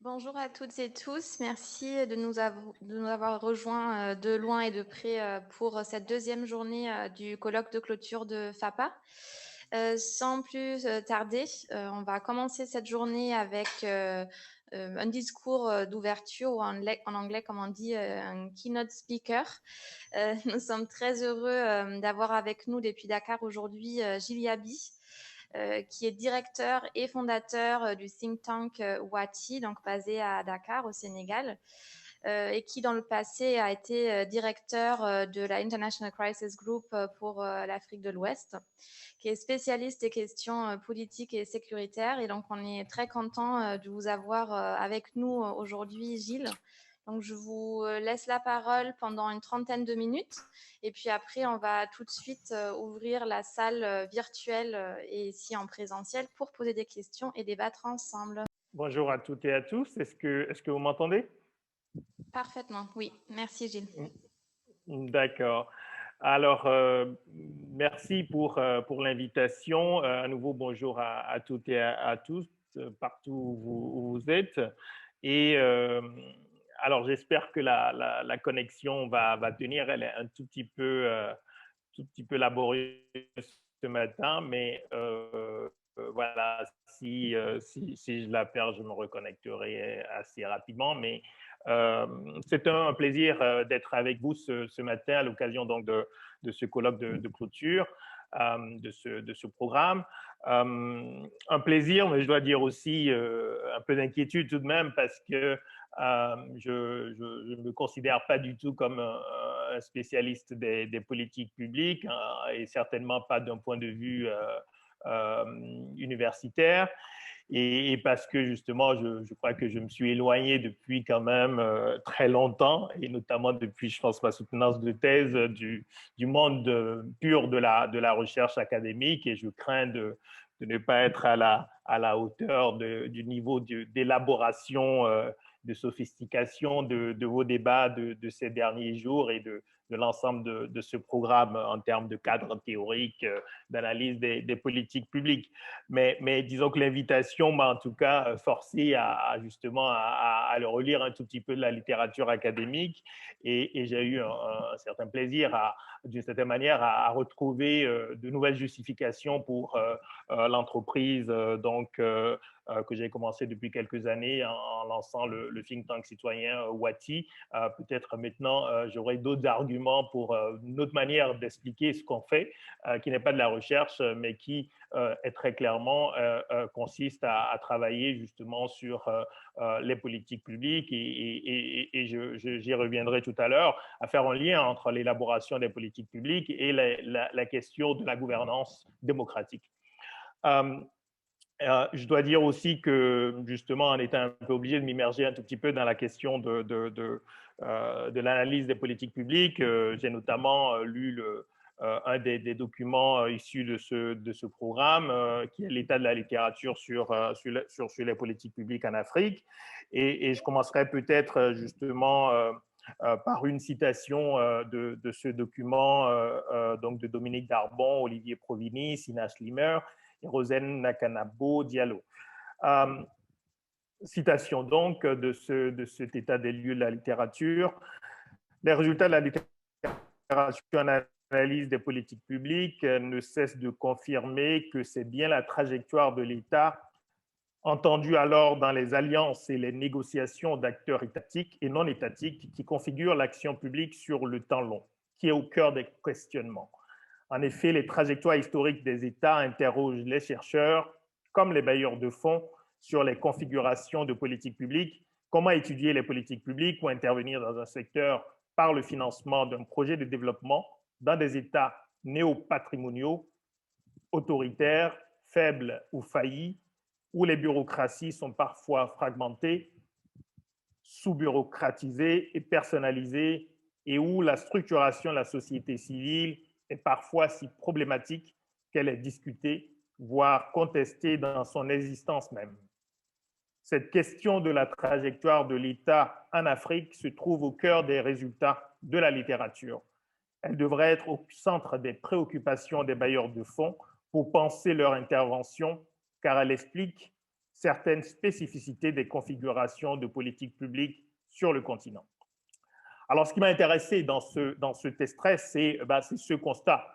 Bonjour à toutes et tous. Merci de nous avoir rejoints de loin et de près pour cette deuxième journée du colloque de clôture de FAPA. Sans plus tarder, on va commencer cette journée avec un discours d'ouverture ou en anglais, comme on dit, un keynote speaker. Nous sommes très heureux d'avoir avec nous depuis Dakar aujourd'hui Gilles Yabi, qui est directeur et fondateur du think tank Wati, donc basé à Dakar, au Sénégal, et qui, dans le passé, a été directeur de la International Crisis Group pour l'Afrique de l'Ouest, qui est spécialiste des questions politiques et sécuritaires. Et donc, on est très content de vous avoir avec nous aujourd'hui, Gilles. Donc, je vous laisse la parole pendant une trentaine de minutes. Et puis après, on va tout de suite ouvrir la salle virtuelle et ici en présentiel pour poser des questions et débattre ensemble. Bonjour à toutes et à tous. Est-ce que vous m'entendez? Parfaitement, oui. Merci, Gilles. D'accord. Alors, merci pour l'invitation. À nouveau, bonjour à toutes et à tous, partout où vous êtes. Et alors, j'espère que la connexion va tenir. Elle est un tout petit peu laborieuse ce matin, mais voilà, si je la perds, je me reconnecterai assez rapidement. Mais c'est un plaisir d'être avec vous ce matin à l'occasion donc de ce colloque de clôture, de ce programme. Un plaisir, mais je dois dire aussi un peu d'inquiétude tout de même parce que je ne me considère pas du tout comme un spécialiste des politiques publiques hein, et certainement pas d'un point de vue universitaire. Et parce que justement, je crois que je me suis éloigné depuis quand même très longtemps, et notamment depuis, je pense, ma soutenance de thèse du monde pur de la recherche académique, et je crains de ne pas être à la hauteur du niveau d'élaboration, de sophistication de vos débats de ces derniers jours et de l'ensemble de ce programme en termes de cadre théorique, d'analyse des politiques publiques. Mais disons que l'invitation m'a en tout cas forcé justement à le relire un tout petit peu de la littérature académique et j'ai eu un certain plaisir d'une certaine manière à retrouver de nouvelles justifications pour l'entreprise que j'ai commencé depuis quelques années en lançant le think tank citoyen Wati. Peut-être maintenant, j'aurai d'autres arguments pour une autre manière d'expliquer ce qu'on fait, qui n'est pas de la recherche, mais qui est très clairement consiste à travailler justement sur les politiques publiques et j'y reviendrai tout à l'heure, à faire un lien entre l'élaboration des politiques publiques et la question de la gouvernance démocratique. Je dois dire aussi que, justement, en étant un peu obligé de m'immerger un tout petit peu dans la question de l'analyse des politiques publiques, j'ai notamment lu un des documents issus de ce programme, qui est l'état de la littérature sur les politiques publiques en Afrique. Et je commencerai peut-être justement par une citation de ce document donc de Dominique Darbon, Olivier Provini, Sina Schlimmer et Rosane Nakanabo Diallo. Citation donc de cet état des lieux de la littérature. Les résultats de la littérature en analyse des politiques publiques ne cessent de confirmer que c'est bien la trajectoire de l'État, entendue alors dans les alliances et les négociations d'acteurs étatiques et non étatiques, qui configure l'action publique sur le temps long, qui est au cœur des questionnements. En effet, les trajectoires historiques des États interrogent les chercheurs, comme les bailleurs de fonds, sur les configurations de politiques publiques, comment étudier les politiques publiques ou intervenir dans un secteur par le financement d'un projet de développement dans des États néopatrimoniaux, autoritaires, faibles ou faillis, où les bureaucraties sont parfois fragmentées, sous-bureaucratisées et personnalisées, et où la structuration de la société civile est parfois si problématique qu'elle est discutée, voire contestée dans son existence même. Cette question de la trajectoire de l'État en Afrique se trouve au cœur des résultats de la littérature. Elle devrait être au centre des préoccupations des bailleurs de fonds pour penser leur intervention, car elle explique certaines spécificités des configurations de politique publique sur le continent. Alors, ce qui m'a intéressé dans ce test stress, c'est ce constat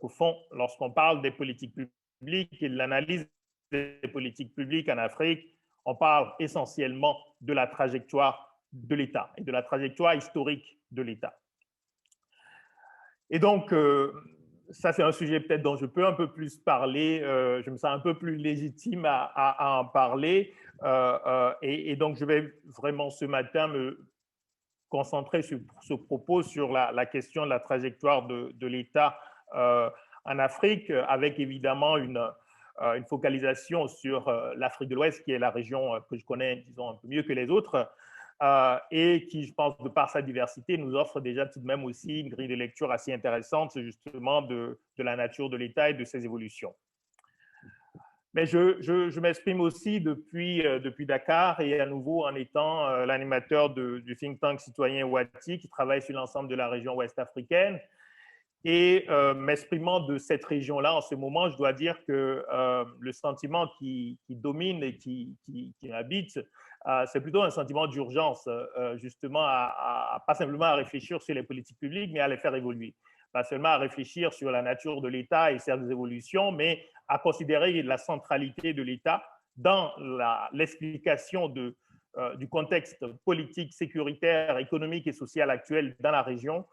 qu'au fond, lorsqu'on parle des politiques publiques et de l'analyse des politiques publiques en Afrique, on parle essentiellement de la trajectoire de l'État et de la trajectoire historique de l'État. Et donc, ça, c'est un sujet peut-être dont je peux un peu plus parler. Je me sens un peu plus légitime à en parler. Et donc, je vais vraiment ce matin me concentrer sur ce propos sur la question de la trajectoire de l'État en Afrique, avec évidemment une focalisation sur l'Afrique de l'Ouest, qui est la région que je connais, disons, un peu mieux que les autres, et qui, je pense, de par sa diversité, nous offre déjà tout de même aussi une grille de lecture assez intéressante, justement, de la nature de l'État et de ses évolutions. Mais je m'exprime aussi depuis Dakar et à nouveau en étant l'animateur du think tank citoyen Wati qui travaille sur l'ensemble de la région ouest africaine. Et m'exprimant de cette région-là en ce moment, je dois dire que le sentiment qui domine et qui m'habite, c'est plutôt un sentiment d'urgence, justement, pas simplement à réfléchir sur les politiques publiques, mais à les faire évoluer. Pas seulement à réfléchir sur la nature de l'État et ses évolutions, mais à considérer la centralité de l'État dans l'explication du contexte politique, sécuritaire, économique et social actuel dans la région,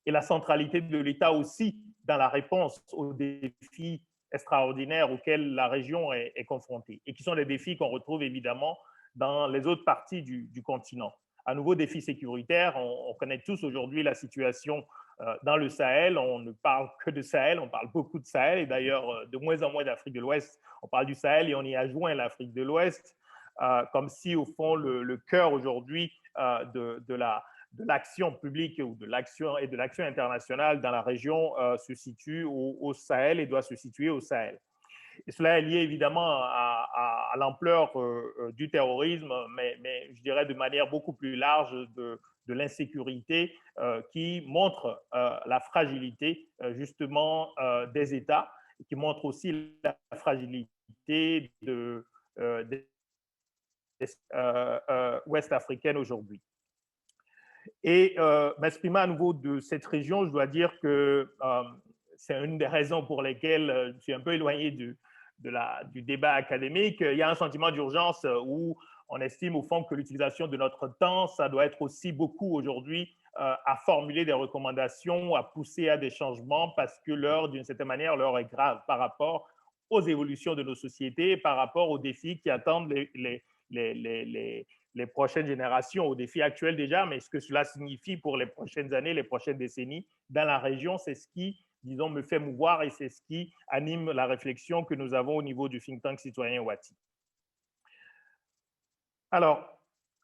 et la centralité de l'État aussi dans la réponse aux défis extraordinaires auxquels la région est confrontée, et qui sont des défis qu'on retrouve évidemment dans les autres parties du continent. À nouveau, défis sécuritaires, on connaît tous aujourd'hui la situation dans le Sahel. On ne parle que de Sahel, on parle beaucoup de Sahel, et d'ailleurs de moins en moins d'Afrique de l'Ouest. On parle du Sahel et on y adjoint l'Afrique de l'Ouest, comme si au fond le cœur aujourd'hui de l'action publique ou de l'action internationale dans la région se situe au Sahel et doit se situer au Sahel. Et cela est lié évidemment à l'ampleur du terrorisme, mais je dirais de manière beaucoup plus large de l'insécurité qui montre la fragilité justement des États, et qui montre aussi la fragilité des ouest africaines aujourd'hui. Et m'exprimer à nouveau de cette région, je dois dire que c'est une des raisons pour lesquelles je suis un peu éloigné du débat académique. Il y a un sentiment d'urgence où on estime au fond que l'utilisation de notre temps, ça doit être aussi beaucoup aujourd'hui à formuler des recommandations, à pousser à des changements, parce que l'heure, d'une certaine manière, l'heure est grave par rapport aux évolutions de nos sociétés, par rapport aux défis qui attendent les prochaines générations, aux défis actuels déjà, mais ce que cela signifie pour les prochaines années, les prochaines décennies dans la région, c'est ce qui, disons, me fait mouvoir et c'est ce qui anime la réflexion que nous avons au niveau du think tank citoyen Wati. Alors,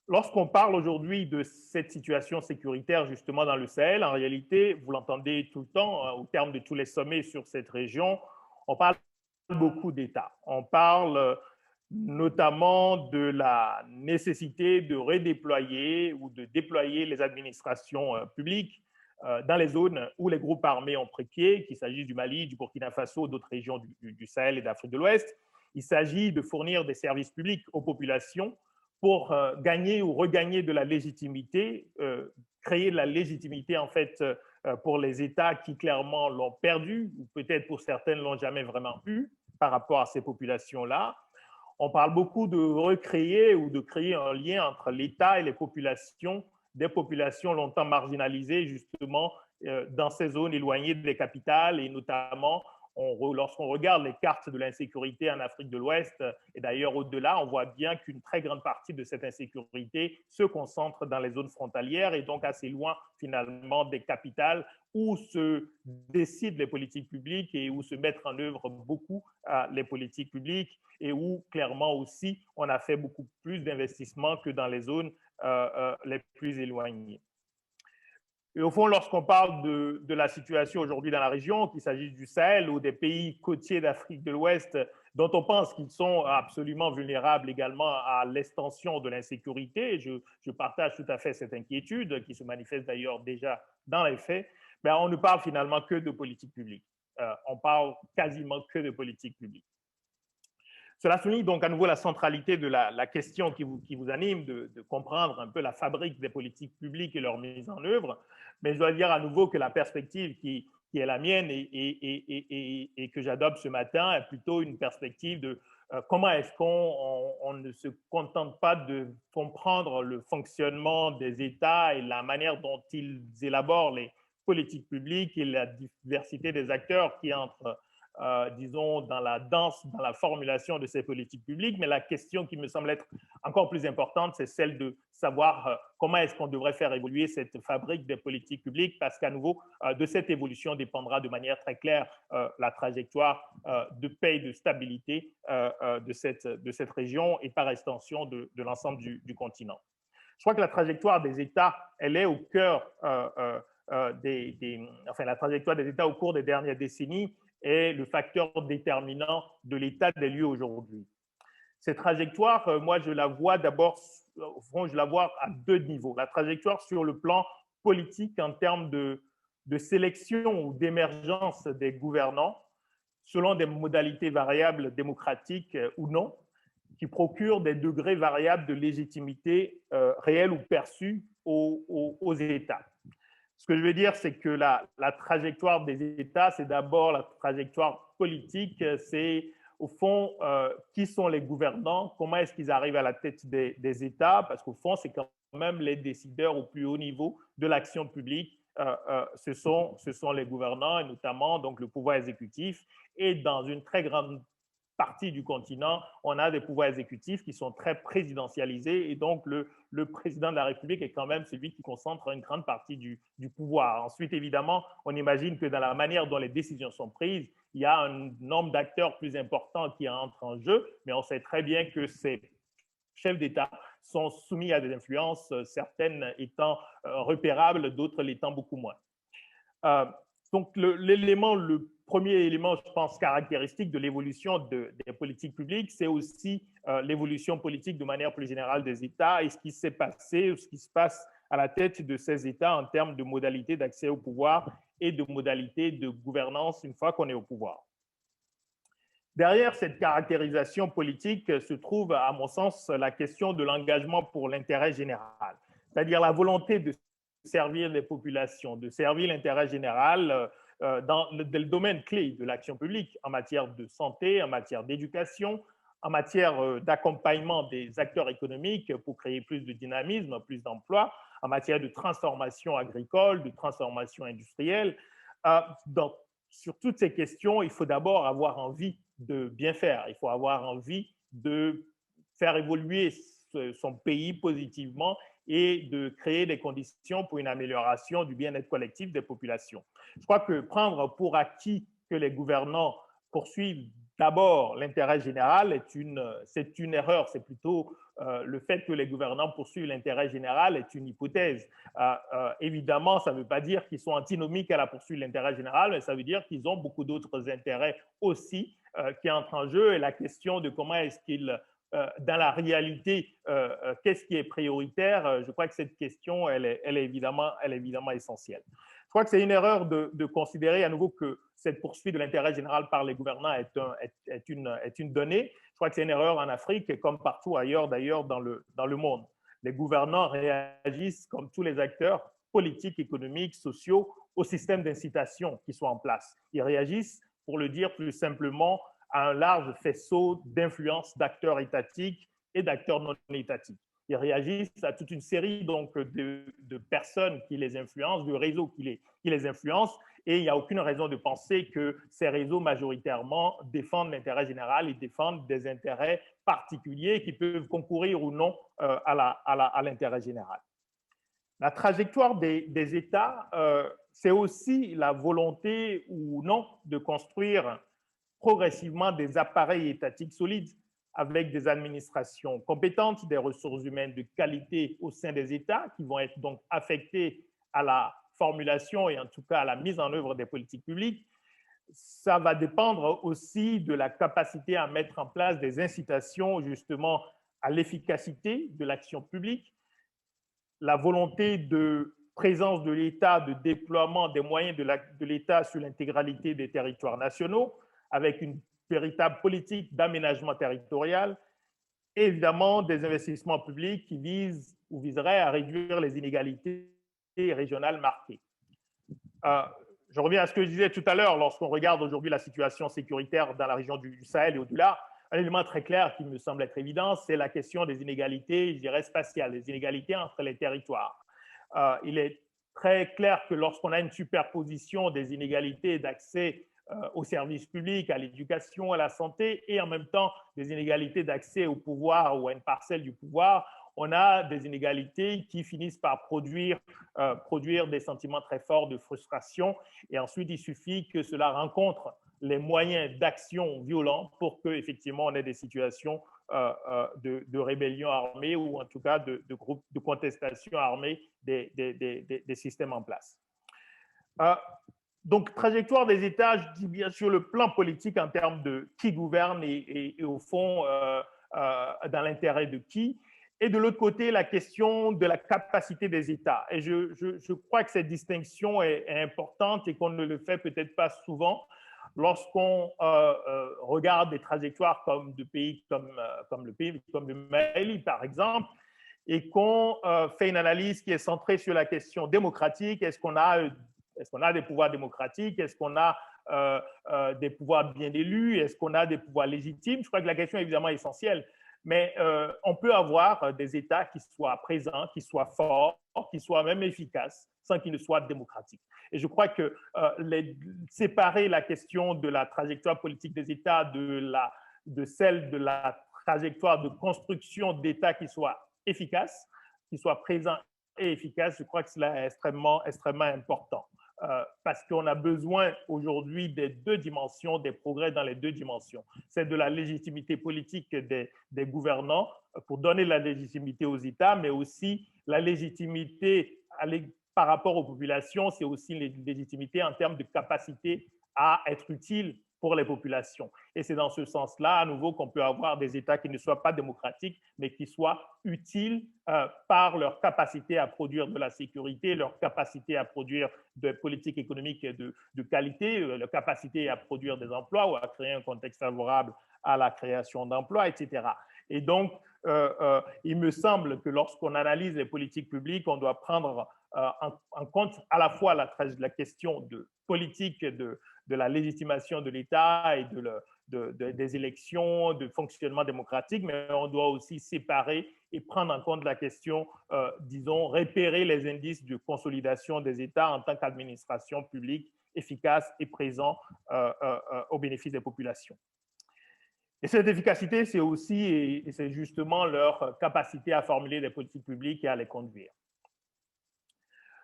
lorsqu'on parle aujourd'hui de cette situation sécuritaire justement dans le Sahel, en réalité, vous l'entendez tout le temps, au terme de tous les sommets sur cette région, on parle beaucoup d'États. On parle notamment de la nécessité de redéployer ou de déployer les administrations publiques dans les zones où les groupes armés ont pris pied, qu'il s'agisse du Mali, du Burkina Faso, d'autres régions du Sahel et d'Afrique de l'Ouest. Il s'agit de fournir des services publics aux populations pour gagner ou regagner de la légitimité, créer de la légitimité en fait pour les États qui clairement l'ont perdu, ou peut-être pour certaines ne l'ont jamais vraiment eu par rapport à ces populations-là. On parle beaucoup de recréer ou de créer un lien entre l'État et les populations, des populations longtemps marginalisées justement dans ces zones éloignées des capitales, et notamment lorsqu'on regarde les cartes de l'insécurité en Afrique de l'Ouest, et d'ailleurs au-delà, on voit bien qu'une très grande partie de cette insécurité se concentre dans les zones frontalières et donc assez loin finalement des capitales où se décident les politiques publiques et où se mettent en œuvre beaucoup les politiques publiques, et où clairement aussi on a fait beaucoup plus d'investissements que dans les zones les plus éloignées. Et au fond, lorsqu'on parle de la situation aujourd'hui dans la région, qu'il s'agisse du Sahel ou des pays côtiers d'Afrique de l'Ouest, dont on pense qu'ils sont absolument vulnérables également à l'extension de l'insécurité, je partage tout à fait cette inquiétude qui se manifeste d'ailleurs déjà dans les faits, mais on ne parle finalement que de politique publique. On parle quasiment que de politique publique. Cela souligne donc à nouveau la centralité de la question qui vous anime, de comprendre un peu la fabrique des politiques publiques et leur mise en œuvre. Mais je dois dire à nouveau que la perspective qui est la mienne et que j'adopte ce matin est plutôt une perspective de comment est-ce qu'on ne se contente pas de comprendre le fonctionnement des États et la manière dont ils élaborent les politiques publiques et la diversité des acteurs qui entrent disons, dans la danse, dans la formulation de ces politiques publiques. Mais la question qui me semble être encore plus importante, c'est celle de savoir comment est-ce qu'on devrait faire évoluer cette fabrique des politiques publiques, parce qu'à nouveau, de cette évolution dépendra de manière très claire la trajectoire de paix et de stabilité de cette région et par extension de l'ensemble du continent. Je crois que la trajectoire des États, elle est au cœur enfin, la trajectoire des États au cours des dernières décennies est le facteur déterminant de l'état des lieux aujourd'hui. Cette trajectoire, moi, je la vois d'abord, au fond, je la vois à deux niveaux. La trajectoire sur le plan politique en termes de sélection ou d'émergence des gouvernants selon des modalités variables démocratiques ou non, qui procurent des degrés variables de légitimité réelle ou perçue aux États. Ce que je veux dire, c'est que la trajectoire des États, c'est d'abord la trajectoire politique, c'est au fond qui sont les gouvernants, comment est-ce qu'ils arrivent à la tête des États, parce qu'au fond, c'est quand même les décideurs au plus haut niveau de l'action publique, ce sont les gouvernants, et notamment donc, le pouvoir exécutif, et dans une très grande partie du continent, on a des pouvoirs exécutifs qui sont très présidentialisés et donc le président de la République est quand même celui qui concentre une grande partie du pouvoir. Ensuite, évidemment, on imagine que dans la manière dont les décisions sont prises, il y a un nombre d'acteurs plus importants qui entrent en jeu, mais on sait très bien que ces chefs d'État sont soumis à des influences, certaines étant repérables, d'autres l'étant beaucoup moins. Donc, le premier élément, je pense, caractéristique de l'évolution des politiques publiques, c'est aussi l'évolution politique de manière plus générale des États et ce qui s'est passé ou ce qui se passe à la tête de ces États en termes de modalités d'accès au pouvoir et de modalités de gouvernance une fois qu'on est au pouvoir. Derrière cette caractérisation politique se trouve, à mon sens, la question de l'engagement pour l'intérêt général, c'est-à-dire la volonté de servir les populations, de servir l'intérêt général dans le domaine clé de l'action publique en matière de santé, en matière d'éducation, en matière d'accompagnement des acteurs économiques pour créer plus de dynamisme, plus d'emplois, en matière de transformation agricole, de transformation industrielle. Sur toutes ces questions, il faut d'abord avoir envie de bien faire. Il faut avoir envie de faire évoluer son pays positivement et de créer des conditions pour une amélioration du bien-être collectif des populations. Je crois que prendre pour acquis que les gouvernants poursuivent d'abord l'intérêt général c'est une erreur. C'est plutôt le fait que les gouvernants poursuivent l'intérêt général est une hypothèse. Évidemment, ça ne veut pas dire qu'ils sont antinomiques à la poursuite de l'intérêt général, mais ça veut dire qu'ils ont beaucoup d'autres intérêts aussi qui entrent en jeu. Et la question de comment est-ce qu'ils dans la réalité, qu'est-ce qui est prioritaire? Je crois que cette question, elle est évidemment essentielle. Je crois que c'est une erreur de considérer à nouveau que cette poursuite de l'intérêt général par les gouvernants est une donnée. Je crois que c'est une erreur en Afrique comme partout ailleurs d'ailleurs dans le monde. Les gouvernants réagissent comme tous les acteurs politiques, économiques, sociaux au système d'incitation qui sont en place. Ils réagissent, pour le dire plus simplement, à un large faisceau d'influences d'acteurs étatiques et d'acteurs non étatiques. Ils réagissent à toute une série donc, de personnes qui les influencent, de réseaux qui les influencent, et il n'y a aucune raison de penser que ces réseaux majoritairement défendent l'intérêt général et défendent des intérêts particuliers qui peuvent concourir ou non à l'intérêt général. La trajectoire des États, c'est aussi la volonté ou non de construire progressivement des appareils étatiques solides avec des administrations compétentes, des ressources humaines de qualité au sein des États qui vont être donc affectées à la formulation et en tout cas à la mise en œuvre des politiques publiques. Ça va dépendre aussi de la capacité à mettre en place des incitations justement à l'efficacité de l'action publique, la volonté de présence de l'État, de déploiement des moyens de l'État sur l'intégralité des territoires nationaux, avec une véritable politique d'aménagement territorial et évidemment des investissements publics qui visent ou viseraient à réduire les inégalités régionales marquées. Je reviens à ce que je disais tout à l'heure, lorsqu'on regarde aujourd'hui la situation sécuritaire dans la région du Sahel et au-delà, un élément très clair qui me semble être évident, c'est la question des inégalités, je dirais, spatiales, des inégalités entre les territoires. Il est très clair que lorsqu'on a une superposition des inégalités d'accès aux services publics, à l'éducation, à la santé, et en même temps des inégalités d'accès au pouvoir ou à une parcelle du pouvoir, on a des inégalités qui finissent par produire des sentiments très forts de frustration. Et ensuite, il suffit que cela rencontre les moyens d'action violents pour qu'effectivement on ait des situations de rébellion armée ou en tout cas de groupes de contestation armée des systèmes en place. Donc, trajectoire des États, je dis bien sûr le plan politique en termes de qui gouverne et au fond, dans l'intérêt de qui. Et de l'autre côté, la question de la capacité des États. Et je crois que cette distinction est importante et qu'on ne le fait peut-être pas souvent lorsqu'on regarde des trajectoires comme de pays comme le Mali, par exemple, et qu'on fait une analyse qui est centrée sur la question démocratique. Est-ce qu'on a des pouvoirs démocratiques? Est-ce qu'on a des pouvoirs bien élus? Est-ce qu'on a des pouvoirs légitimes? Je crois que la question est évidemment essentielle. Mais on peut avoir des États qui soient présents, qui soient forts, qui soient même efficaces, sans qu'ils ne soient démocratiques. Et je crois que séparer la question de la trajectoire politique des États de celle de la trajectoire de construction d'États qui soient efficaces, qui soient présents et efficaces, je crois que cela est extrêmement important. Parce qu'on a besoin aujourd'hui des deux dimensions, des progrès dans les deux dimensions. C'est de la légitimité politique des gouvernants pour donner la légitimité aux États, mais aussi la légitimité par rapport aux populations, c'est aussi une légitimité en termes de capacité à être utile pour les populations. Et c'est dans ce sens-là, à nouveau, qu'on peut avoir des États qui ne soient pas démocratiques, mais qui soient utiles par leur capacité à produire de la sécurité, leur capacité à produire des politiques économiques de qualité, leur capacité à produire des emplois ou à créer un contexte favorable à la création d'emplois, etc. Et donc, il me semble que lorsqu'on analyse les politiques publiques, on doit prendre en compte à la fois la question de politique de la légitimation de l'État et des élections, de fonctionnement démocratique, mais on doit aussi séparer et prendre en compte la question, disons, repérer les indices de consolidation des États en tant qu'administration publique efficace et présent au bénéfice des populations. Et cette efficacité, c'est aussi, et c'est justement leur capacité à formuler des politiques publiques et à les conduire.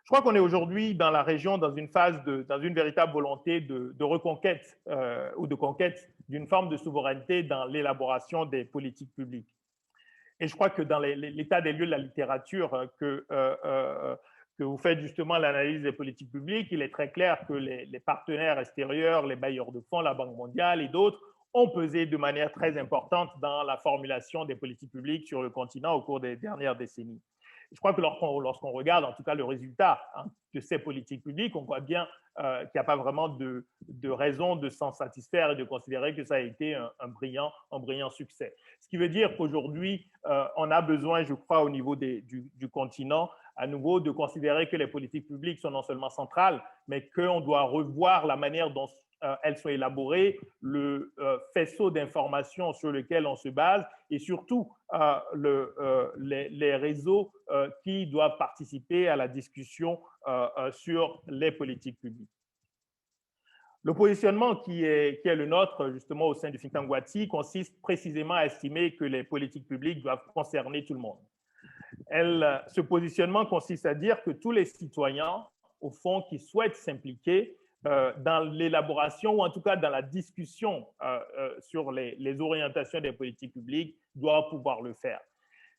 Je crois qu'on est aujourd'hui dans la région dans une véritable volonté de reconquête ou de conquête d'une forme de souveraineté dans l'élaboration des politiques publiques. Et je crois que dans l'état des lieux de la littérature que vous faites justement l'analyse des politiques publiques, il est très clair que les partenaires extérieurs, les bailleurs de fonds, la Banque mondiale et d'autres ont pesé de manière très importante dans la formulation des politiques publiques sur le continent au cours des dernières décennies. Je crois que lorsqu'on regarde en tout cas le résultat de ces politiques publiques, on voit bien qu'il n'y a pas vraiment de raison de s'en satisfaire et de considérer que ça a été un brillant succès. Ce qui veut dire qu'aujourd'hui, on a besoin, je crois, au niveau du continent, à nouveau, de considérer que les politiques publiques sont non seulement centrales, mais qu'on doit revoir la manière dont elles sont élaborées, le faisceau d'informations sur lequel on se base et surtout les réseaux qui doivent participer à la discussion sur les politiques publiques. Le positionnement qui est le nôtre, justement, au sein du think tank Watsi, consiste précisément à estimer que les politiques publiques doivent concerner tout le monde. Ce positionnement consiste à dire que tous les citoyens, au fond, qui souhaitent s'impliquer dans l'élaboration ou en tout cas dans la discussion sur les orientations des politiques publiques doivent pouvoir le faire.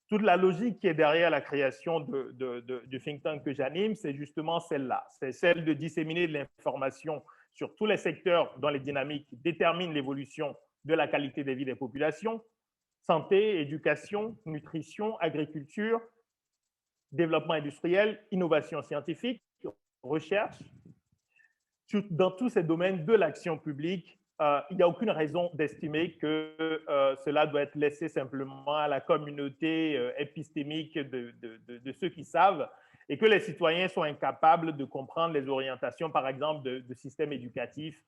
Toute la logique qui est derrière la création du think tank que j'anime, c'est justement celle-là. C'est celle de disséminer de l'information sur tous les secteurs dont les dynamiques déterminent l'évolution de la qualité de vie des populations: santé, éducation, nutrition, agriculture, développement industriel, innovation scientifique, recherche, dans tous ces domaines de l'action publique il n'y a aucune raison d'estimer que cela doit être laissé simplement à la communauté épistémique de ceux qui savent et que les citoyens sont incapables de comprendre les orientations, par exemple, de systèmes éducatifs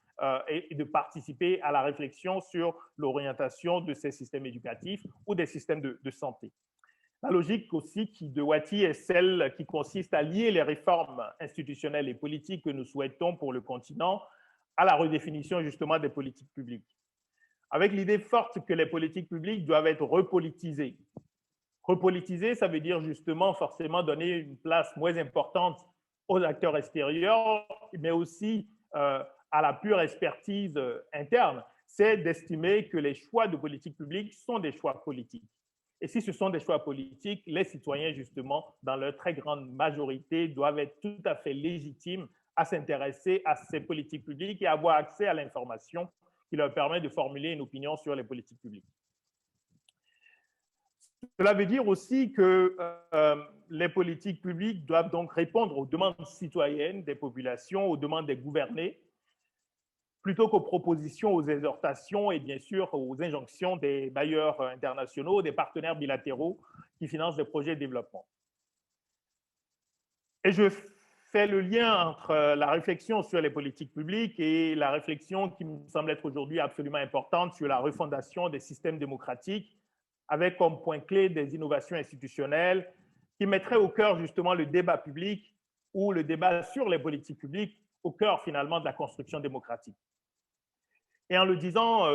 et de participer à la réflexion sur l'orientation de ces systèmes éducatifs ou des systèmes de santé. La logique aussi de Wattie est celle qui consiste à lier les réformes institutionnelles et politiques que nous souhaitons pour le continent à la redéfinition justement des politiques publiques, avec l'idée forte que les politiques publiques doivent être repolitisées. Repolitiser, ça veut dire justement forcément donner une place moins importante aux acteurs extérieurs, mais aussi à la pure expertise interne. C'est d'estimer que les choix de politique publique sont des choix politiques. Et si ce sont des choix politiques, les citoyens, justement, dans leur très grande majorité, doivent être tout à fait légitimes à s'intéresser à ces politiques publiques et avoir accès à l'information qui leur permet de formuler une opinion sur les politiques publiques. Cela veut dire aussi que les politiques publiques doivent donc répondre aux demandes citoyennes des populations, aux demandes des gouvernés, plutôt qu'aux propositions, aux exhortations et bien sûr aux injonctions des bailleurs internationaux, des partenaires bilatéraux qui financent des projets de développement. Et je fais le lien entre la réflexion sur les politiques publiques et la réflexion qui me semble être aujourd'hui absolument importante sur la refondation des systèmes démocratiques, avec comme point clé des innovations institutionnelles qui mettraient au cœur justement le débat public ou le débat sur les politiques publiques au cœur finalement de la construction démocratique. Et en le disant,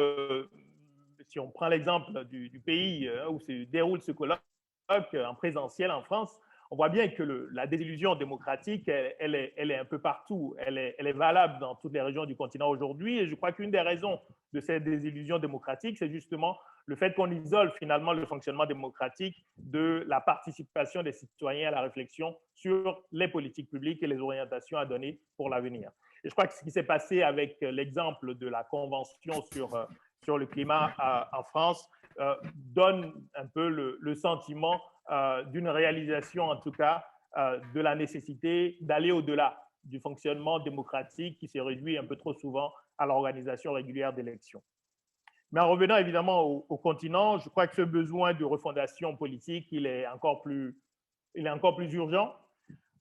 si on prend l'exemple du pays où se déroule ce colloque en présentiel en France, on voit bien que la désillusion démocratique, elle est un peu partout. Elle est valable dans toutes les régions du continent aujourd'hui. Et je crois qu'une des raisons de cette désillusion démocratique, c'est justement le fait qu'on isole finalement le fonctionnement démocratique de la participation des citoyens à la réflexion sur les politiques publiques et les orientations à donner pour l'avenir. Et je crois que ce qui s'est passé avec l'exemple de la Convention sur le climat en France donne un peu le sentiment d'une réalisation, en tout cas, de la nécessité d'aller au-delà du fonctionnement démocratique qui se réduit un peu trop souvent à l'organisation régulière d'élections. Mais en revenant évidemment au continent, je crois que ce besoin de refondation politique, il est encore plus urgent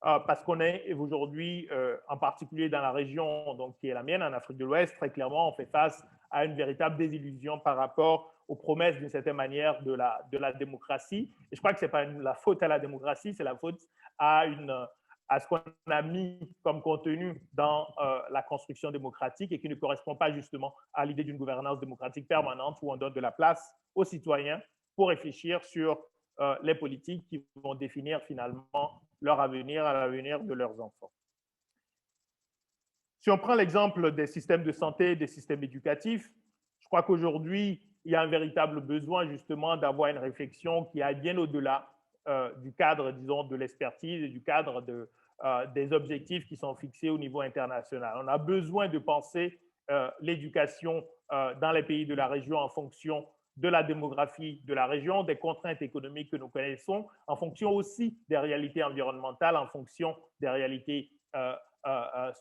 parce qu'on est aujourd'hui, en particulier dans la région donc, qui est la mienne, en Afrique de l'Ouest, très clairement, on fait face à une véritable désillusion par rapport aux promesses, d'une certaine manière, de la démocratie. Et je crois que ce n'est pas la faute à la démocratie, c'est la faute à ce qu'on a mis comme contenu dans la construction démocratique et qui ne correspond pas justement à l'idée d'une gouvernance démocratique permanente où on donne de la place aux citoyens pour réfléchir sur les politiques qui vont définir finalement leur avenir à l'avenir de leurs enfants. Si on prend l'exemple des systèmes de santé, des systèmes éducatifs, je crois qu'aujourd'hui, il y a un véritable besoin justement d'avoir une réflexion qui aille bien au-delà du cadre, disons, de l'expertise et du cadre des objectifs qui sont fixés au niveau international. On a besoin de penser l'éducation dans les pays de la région en fonction de la démographie de la région, des contraintes économiques que nous connaissons, en fonction aussi des réalités environnementales, en fonction des réalités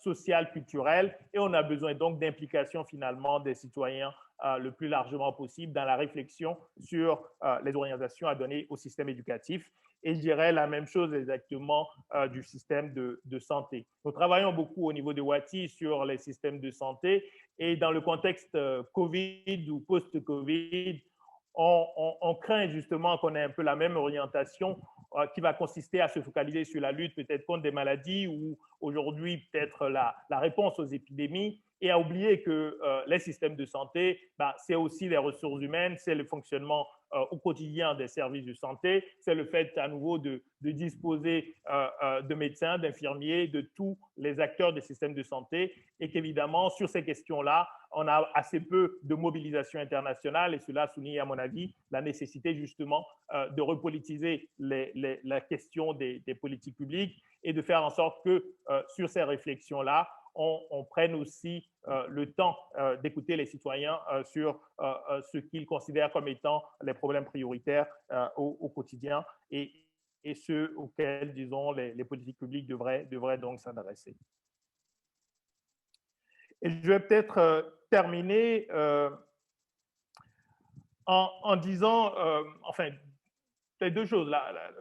sociales, culturelles, et on a besoin donc d'implication finalement des citoyens le plus largement possible dans la réflexion sur les orientations à donner au système éducatif. Et je dirais la même chose exactement du système de santé. Nous travaillons beaucoup au niveau de Wattie sur les systèmes de santé et dans le contexte Covid ou post-Covid, on craint justement qu'on ait un peu la même orientation qui va consister à se focaliser sur la lutte peut-être contre des maladies ou aujourd'hui peut-être la réponse aux épidémies et à oublier que les systèmes de santé, c'est aussi les ressources humaines, c'est le fonctionnement au quotidien des services de santé, c'est le fait à nouveau de disposer de médecins, d'infirmiers, de tous les acteurs des systèmes de santé et qu'évidemment sur ces questions-là, on a assez peu de mobilisation internationale et cela souligne à mon avis la nécessité justement de repolitiser la question des politiques publiques et de faire en sorte que sur ces réflexions-là, on prenne aussi le temps d'écouter les citoyens sur ce qu'ils considèrent comme étant les problèmes prioritaires au quotidien et ceux auxquels, disons, les politiques publiques devraient donc s'adresser. Et je vais peut-être terminer en disant, enfin, deux choses.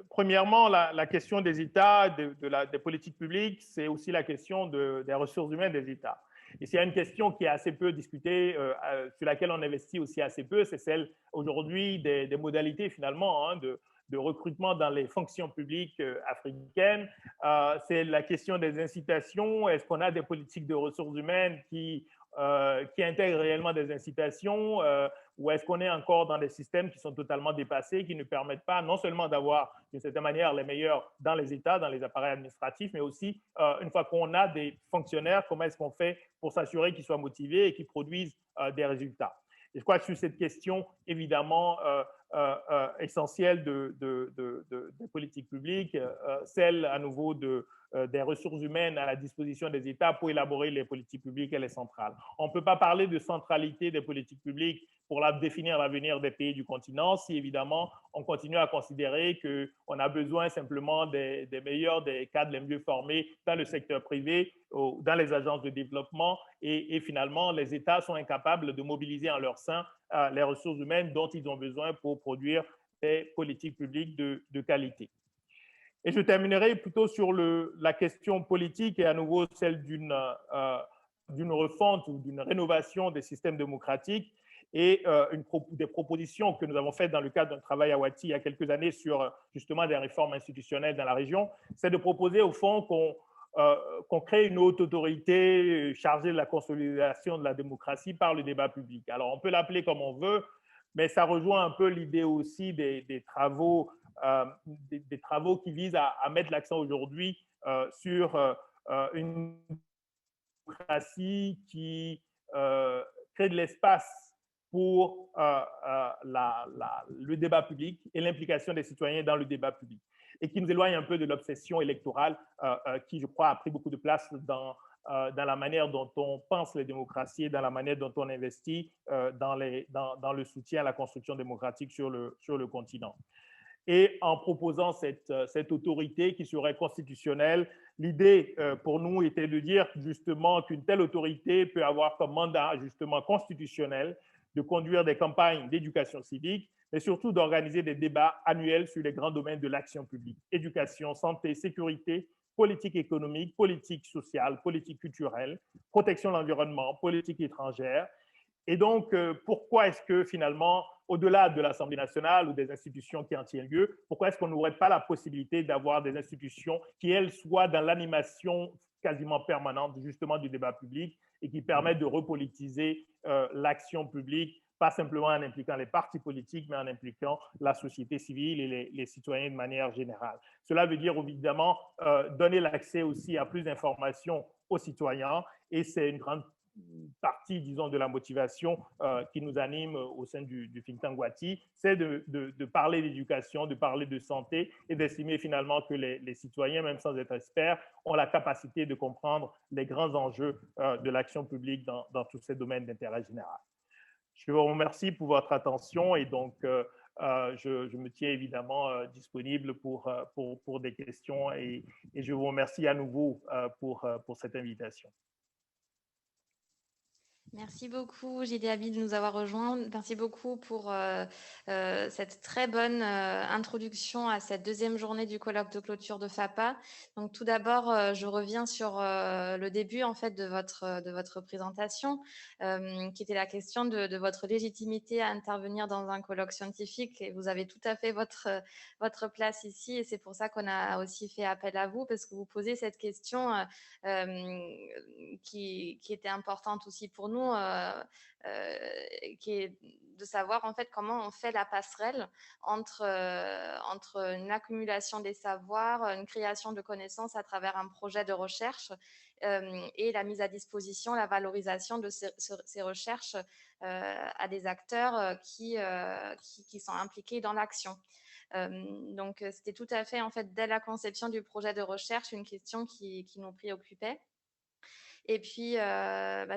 Premièrement, la question des États, des politiques publiques, c'est aussi la question des ressources humaines des États. Et s'il y a une question qui est assez peu discutée, sur laquelle on investit aussi assez peu, c'est celle aujourd'hui des modalités finalement hein, de recrutement dans les fonctions publiques africaines. C'est la question des incitations. Est-ce qu'on a des politiques de ressources humaines qui intègrent réellement des incitations ou est-ce qu'on est encore dans des systèmes qui sont totalement dépassés, qui ne permettent pas non seulement d'avoir d'une certaine manière les meilleurs dans les États, dans les appareils administratifs, mais aussi une fois qu'on a des fonctionnaires, comment est-ce qu'on fait pour s'assurer qu'ils soient motivés et qu'ils produisent des résultats. Et je crois que sur cette question, évidemment, essentielle des politiques publiques, celle à nouveau des ressources humaines à la disposition des États pour élaborer les politiques publiques, elle est centrale. On ne peut pas parler de centralité des politiques publiques pour définir l'avenir des pays du continent si évidemment on continue à considérer qu'on a besoin simplement des meilleurs, des cadres les mieux formés dans le secteur privé, dans les agences de développement et finalement les États sont incapables de mobiliser en leur sein les ressources humaines dont ils ont besoin pour produire des politiques publiques de qualité. Et je terminerai plutôt sur la question politique et à nouveau celle d'une refonte ou d'une rénovation des systèmes démocratiques et des propositions que nous avons faites dans le cadre d'un travail à Ouati il y a quelques années sur justement des réformes institutionnelles dans la région, c'est de proposer au fond qu'on crée une haute autorité chargée de la consolidation de la démocratie par le débat public. Alors on peut l'appeler comme on veut, mais ça rejoint un peu l'idée aussi des travaux qui visent à mettre l'accent aujourd'hui sur une démocratie qui crée de l'espace pour le débat public et l'implication des citoyens dans le débat public et qui nous éloigne un peu de l'obsession électorale qui, je crois, a pris beaucoup de place dans la manière dont on pense les démocraties et dans la manière dont on investit dans le soutien à la construction démocratique sur le continent. Et en proposant cette autorité qui serait constitutionnelle, l'idée pour nous était de dire justement qu'une telle autorité peut avoir comme mandat justement constitutionnel de conduire des campagnes d'éducation civique, mais surtout d'organiser des débats annuels sur les grands domaines de l'action publique, éducation, santé, sécurité, politique économique, politique sociale, politique culturelle, protection de l'environnement, politique étrangère. Et donc, pourquoi est-ce que finalement, au-delà de l'Assemblée nationale ou des institutions qui en tiennent lieu, pourquoi est-ce qu'on n'aurait pas la possibilité d'avoir des institutions qui, elles, soient dans l'animation quasiment permanente justement du débat public et qui permettent de repolitiser l'action publique, pas simplement en impliquant les partis politiques, mais en impliquant la société civile et les citoyens de manière générale. Cela veut dire évidemment donner l'accès aussi à plus d'informations aux citoyens et c'est une grande partie, disons, de la motivation qui nous anime au sein du think tank Ouati, c'est de parler d'éducation, de parler de santé et d'estimer finalement que les citoyens, même sans être experts, ont la capacité de comprendre les grands enjeux de l'action publique dans tous ces domaines d'intérêt général. Je vous remercie pour votre attention et donc je me tiens évidemment disponible pour des questions et je vous remercie à nouveau pour cette invitation. Merci beaucoup, Gilles Abi, de nous avoir rejoints. Merci beaucoup pour cette très bonne introduction à cette deuxième journée du colloque de clôture de FAPA. Donc, tout d'abord, je reviens sur le début en fait de votre présentation, qui était la question de votre légitimité à intervenir dans un colloque scientifique. Et vous avez tout à fait votre place ici, et c'est pour ça qu'on a aussi fait appel à vous parce que vous posez cette question qui était importante aussi pour nous. Qui est de savoir en fait comment on fait la passerelle entre une accumulation des savoirs, une création de connaissances à travers un projet de recherche et la mise à disposition, la valorisation de ces recherches à des acteurs qui sont impliqués dans l'action. Donc, c'était tout à fait, en fait, dès la conception du projet de recherche, une question qui nous préoccupait. Et puis,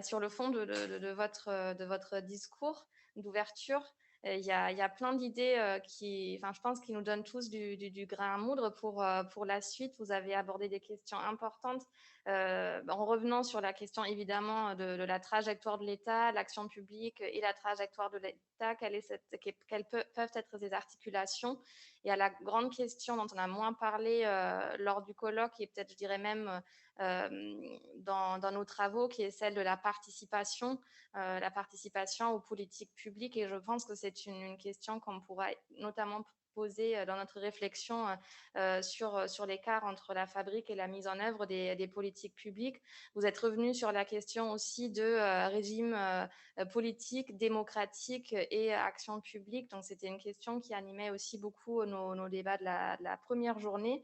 sur le fond de votre discours d'ouverture, Il y a plein d'idées je pense, qui nous donnent tous du grain à moudre pour la suite. Vous avez abordé des questions importantes en revenant sur la question évidemment de la trajectoire de l'État, l'action publique et la trajectoire de l'État, quelles peuvent être ces articulations. Et à la grande question dont on a moins parlé lors du colloque et peut-être je dirais même dans nos travaux, qui est celle de la participation aux politiques publiques. Et je pense que c'est une question qu'on pourra notamment poser dans notre réflexion sur l'écart entre la fabrique et la mise en œuvre des politiques publiques. Vous êtes revenu sur la question aussi de régime politique, démocratique et action publique. Donc, c'était une question qui animait aussi beaucoup nos débats de la première journée.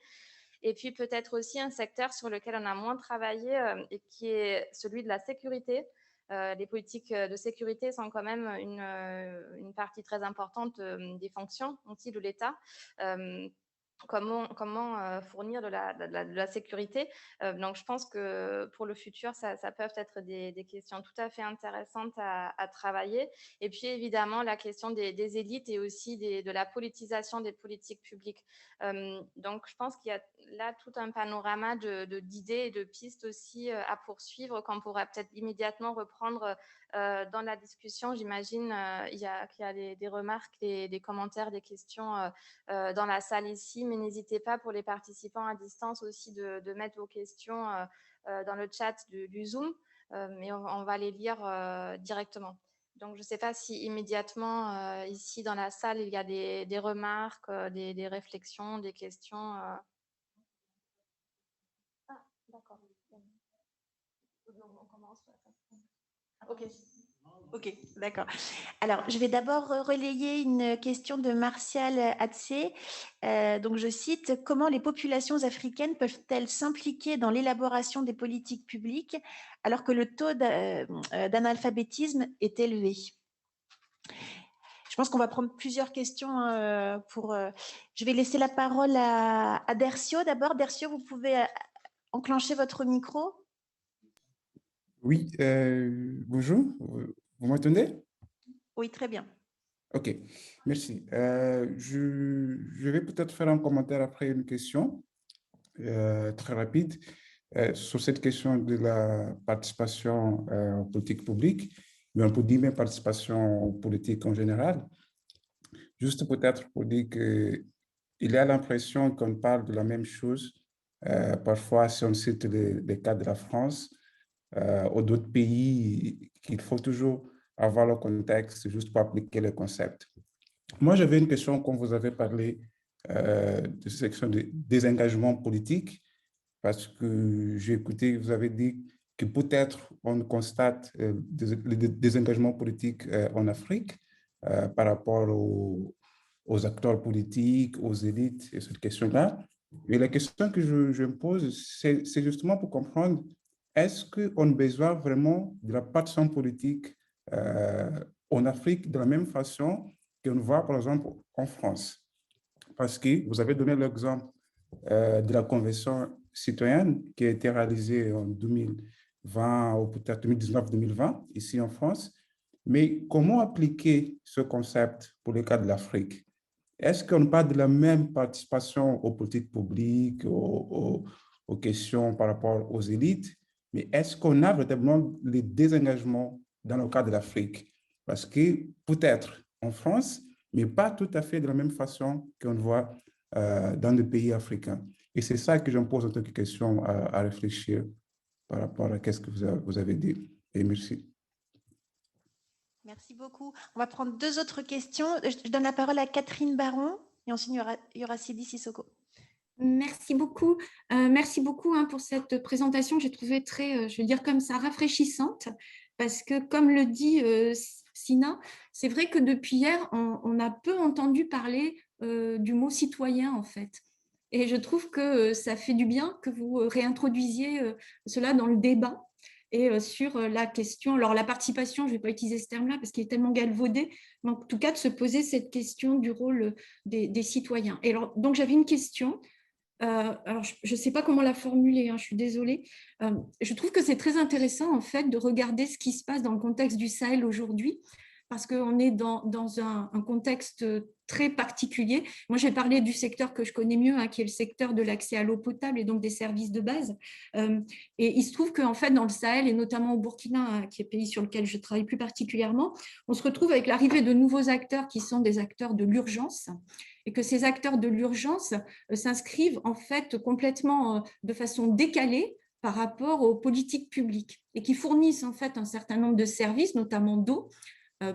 Et puis peut-être aussi un secteur sur lequel on a moins travaillé et qui est celui de la sécurité. Les politiques de sécurité sont quand même une partie très importante des fonctions aussi de l'État. Comment fournir de la sécurité. Donc, je pense que pour le futur, ça peut être des questions tout à fait intéressantes à travailler. Et puis, évidemment, la question des élites et aussi de la politisation des politiques publiques. Donc, je pense qu'il y a là tout un panorama d'idées et de pistes aussi à poursuivre qu'on pourra peut-être immédiatement reprendre dans la discussion. J'imagine qu'il y a des remarques, des commentaires, des questions dans la salle ici, mais n'hésitez pas pour les participants à distance aussi de mettre vos questions dans le chat du Zoom, mais on va les lire directement. Donc, je ne sais pas si immédiatement, ici dans la salle, il y a des remarques, des réflexions, des questions. Ah, d'accord. On commence. Ok. Ok, d'accord. Alors, je vais d'abord relayer une question de Martial Hatzé. Donc, je cite, « Comment les populations africaines peuvent-elles s'impliquer dans l'élaboration des politiques publiques alors que le taux d'analphabétisme est élevé ?» Je pense qu'on va prendre plusieurs questions je vais laisser la parole à Dercio d'abord. Dercio, vous pouvez enclencher votre micro. Oui, bonjour, vous m'entendez? Oui, très bien. Ok, merci. Je vais peut-être faire un commentaire après une question très rapide sur cette question de la participation aux politiques publiques, mais on peut dire même participation aux politiques en général. Juste peut-être pour dire qu'il y a l'impression qu'on parle de la même chose. Parfois, si on cite les cas de la France, ou d'autres pays, qu'il faut toujours avoir le contexte juste pour appliquer le concept. Moi, j'avais une question quand vous avez parlé de cette section de désengagement politique, parce que j'ai écouté, vous avez dit que peut-être on constate le désengagement politique en Afrique par rapport aux acteurs politiques, aux élites et cette question-là. Mais la question que je me pose, c'est justement pour comprendre, est-ce qu'on a besoin vraiment de la participation politique en Afrique de la même façon qu'on voit, par exemple, en France? Parce que vous avez donné l'exemple de la Convention citoyenne qui a été réalisée en 2020 ou peut-être 2019-2020 ici en France. Mais comment appliquer ce concept pour le cas de l'Afrique? Est-ce qu'on parle de la même participation aux politiques publiques, aux questions par rapport aux élites? Mais est-ce qu'on a véritablement les désengagements dans le cas de l'Afrique? Parce que peut-être en France, mais pas tout à fait de la même façon qu'on voit dans les pays africains. Et c'est ça que je me pose en tant que question à réfléchir par rapport à ce que vous avez dit. Et merci. Merci beaucoup. On va prendre deux autres questions. Je donne la parole à Catherine Baron et ensuite il y aura Sidi Sissoko. Merci beaucoup. Merci beaucoup pour cette présentation. J'ai trouvé très, je vais dire comme ça, rafraîchissante parce que comme le dit Sina, c'est vrai que depuis hier, on a peu entendu parler du mot citoyen en fait. Et je trouve que ça fait du bien que vous réintroduisiez cela dans le débat. Et sur la question, alors la participation, je ne vais pas utiliser ce terme-là parce qu'il est tellement galvaudé, mais en tout cas de se poser cette question du rôle des citoyens. Et alors, donc j'avais une question, alors je ne sais pas comment la formuler, je suis désolée. Je trouve que c'est très intéressant en fait de regarder ce qui se passe dans le contexte du Sahel aujourd'hui, parce qu'on est dans un contexte très particulier. Moi, j'ai parlé du secteur que je connais mieux, hein, qui est le secteur de l'accès à l'eau potable et donc des services de base. Et il se trouve qu'en fait, dans le Sahel, et notamment au Burkina, hein, qui est le pays sur lequel je travaille plus particulièrement, on se retrouve avec l'arrivée de nouveaux acteurs qui sont des acteurs de l'urgence, et que ces acteurs de l'urgence s'inscrivent en fait complètement de façon décalée par rapport aux politiques publiques et qui fournissent en fait un certain nombre de services, notamment d'eau,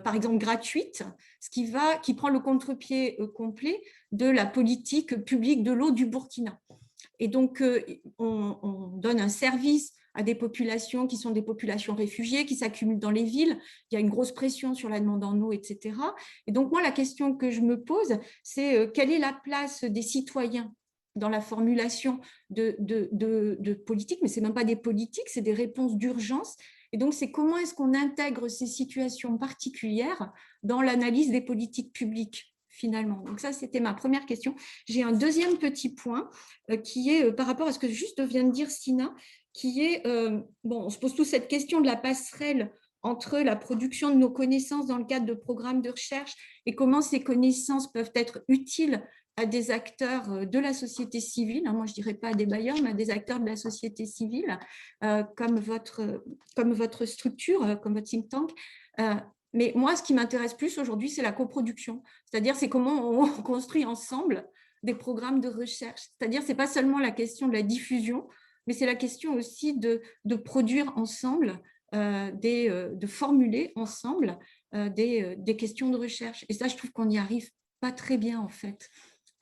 par exemple gratuite, qui prend le contre-pied complet de la politique publique de l'eau du Burkina. Et donc, on donne un service à des populations qui sont des populations réfugiées, qui s'accumulent dans les villes. Il y a une grosse pression sur la demande en eau, etc. Et donc, moi, la question que je me pose, c'est quelle est la place des citoyens dans la formulation de politiques, mais ce n'est même pas des politiques, c'est des réponses d'urgence. Et donc, c'est comment est-ce qu'on intègre ces situations particulières dans l'analyse des politiques publiques, finalement. Donc ça, c'était ma première question. J'ai un deuxième petit point qui est par rapport à ce que juste vient de dire Sina, qui est, bon, on se pose tous cette question de la passerelle entre la production de nos connaissances dans le cadre de programmes de recherche et comment ces connaissances peuvent être utiles à des acteurs de la société civile, moi je ne dirais pas à des bailleurs, mais à des acteurs de la société civile, comme votre structure, comme votre think tank. Mais moi, ce qui m'intéresse plus aujourd'hui, c'est la coproduction. C'est-à-dire, c'est comment on construit ensemble des programmes de recherche. C'est-à-dire, ce n'est pas seulement la question de la diffusion, mais c'est la question aussi de produire ensemble, de formuler ensemble des questions de recherche. Et ça, je trouve qu'on n'y arrive pas très bien, en fait.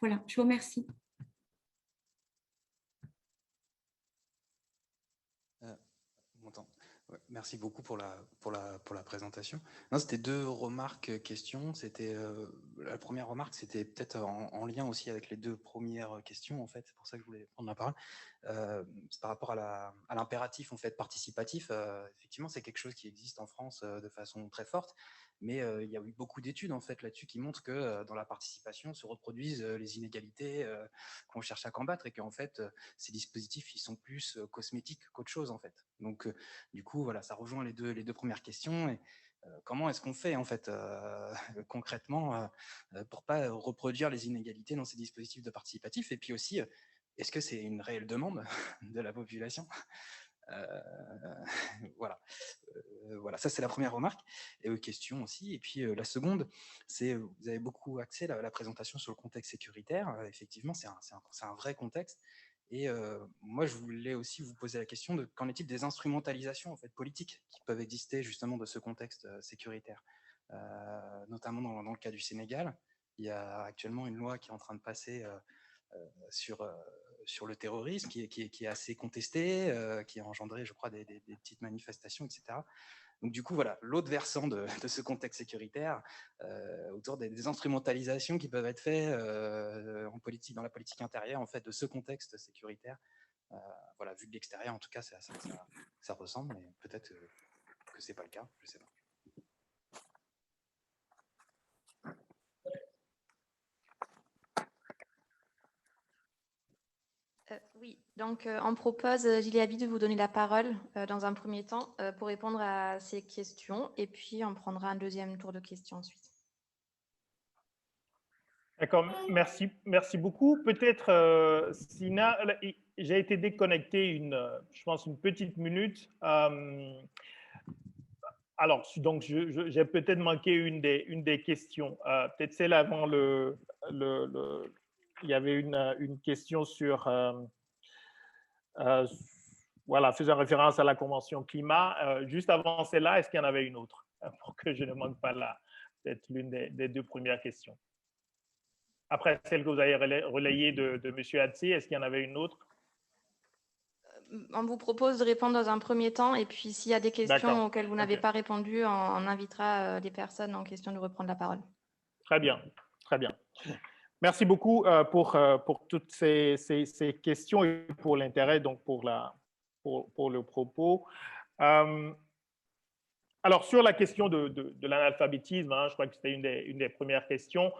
Voilà, je vous remercie. Ouais, merci beaucoup pour la présentation. C'était deux remarques, questions. La première remarque, c'était peut-être en lien aussi avec les deux premières questions, en fait. C'est pour ça que je voulais prendre la parole. C'est par rapport à l'impératif en fait, participatif. Effectivement, c'est quelque chose qui existe en France de façon très forte. Mais il y a eu beaucoup d'études en fait là-dessus qui montrent que dans la participation se reproduisent les inégalités qu'on cherche à combattre et qu'en fait ces dispositifs ils sont plus cosmétiques qu'autre chose en fait. Donc du coup voilà, ça rejoint les deux premières questions. Et, comment est-ce qu'on fait en fait concrètement pour pas reproduire les inégalités dans ces dispositifs de participatif? Et puis aussi, est-ce que c'est une réelle demande de la population? Voilà. Voilà, ça c'est la première remarque et question aussi. Et puis la seconde, c'est vous avez beaucoup axé la présentation sur le contexte sécuritaire. Effectivement, c'est un vrai contexte. Et moi, je voulais aussi vous poser la question de qu'en est-il des instrumentalisations en fait politiques qui peuvent exister justement de ce contexte sécuritaire, notamment dans le cas du Sénégal. Il y a actuellement une loi qui est en train de passer sur le terrorisme, qui est assez contesté, qui a engendré, je crois, des petites manifestations, etc. Donc du coup, voilà, l'autre versant de ce contexte sécuritaire, autour des instrumentalisations qui peuvent être faites en politique, dans la politique intérieure, en fait, de ce contexte sécuritaire. Voilà, vu de l'extérieur, en tout cas, ça ressemble, mais peut-être que c'est pas le cas, je sais pas. Oui, donc on propose, Gileabi, de vous donner la parole dans un premier temps pour répondre à ces questions et puis on prendra un deuxième tour de questions ensuite. D'accord, merci beaucoup. Peut-être, Sina, j'ai été déconnecté je pense une petite minute. Alors, donc, j'ai peut-être manqué une des questions. Peut-être celle avant il y avait une question sur, voilà, faisant référence à la Convention climat. Juste avant celle-là, est-ce qu'il y en avait une autre? Pour que je ne manque pas peut-être l'une des deux premières questions. Après celle que vous avez relayée de M. Hatsé, est-ce qu'il y en avait une autre? On vous propose de répondre dans un premier temps et puis s'il y a des questions auxquelles vous n'avez pas répondu, on invitera les personnes en question de reprendre la parole. Très bien, très bien. Merci beaucoup pour toutes ces questions et pour l'intérêt, donc pour le propos. Alors, sur la question de l'analphabétisme, hein, je crois que c'était une des premières questions.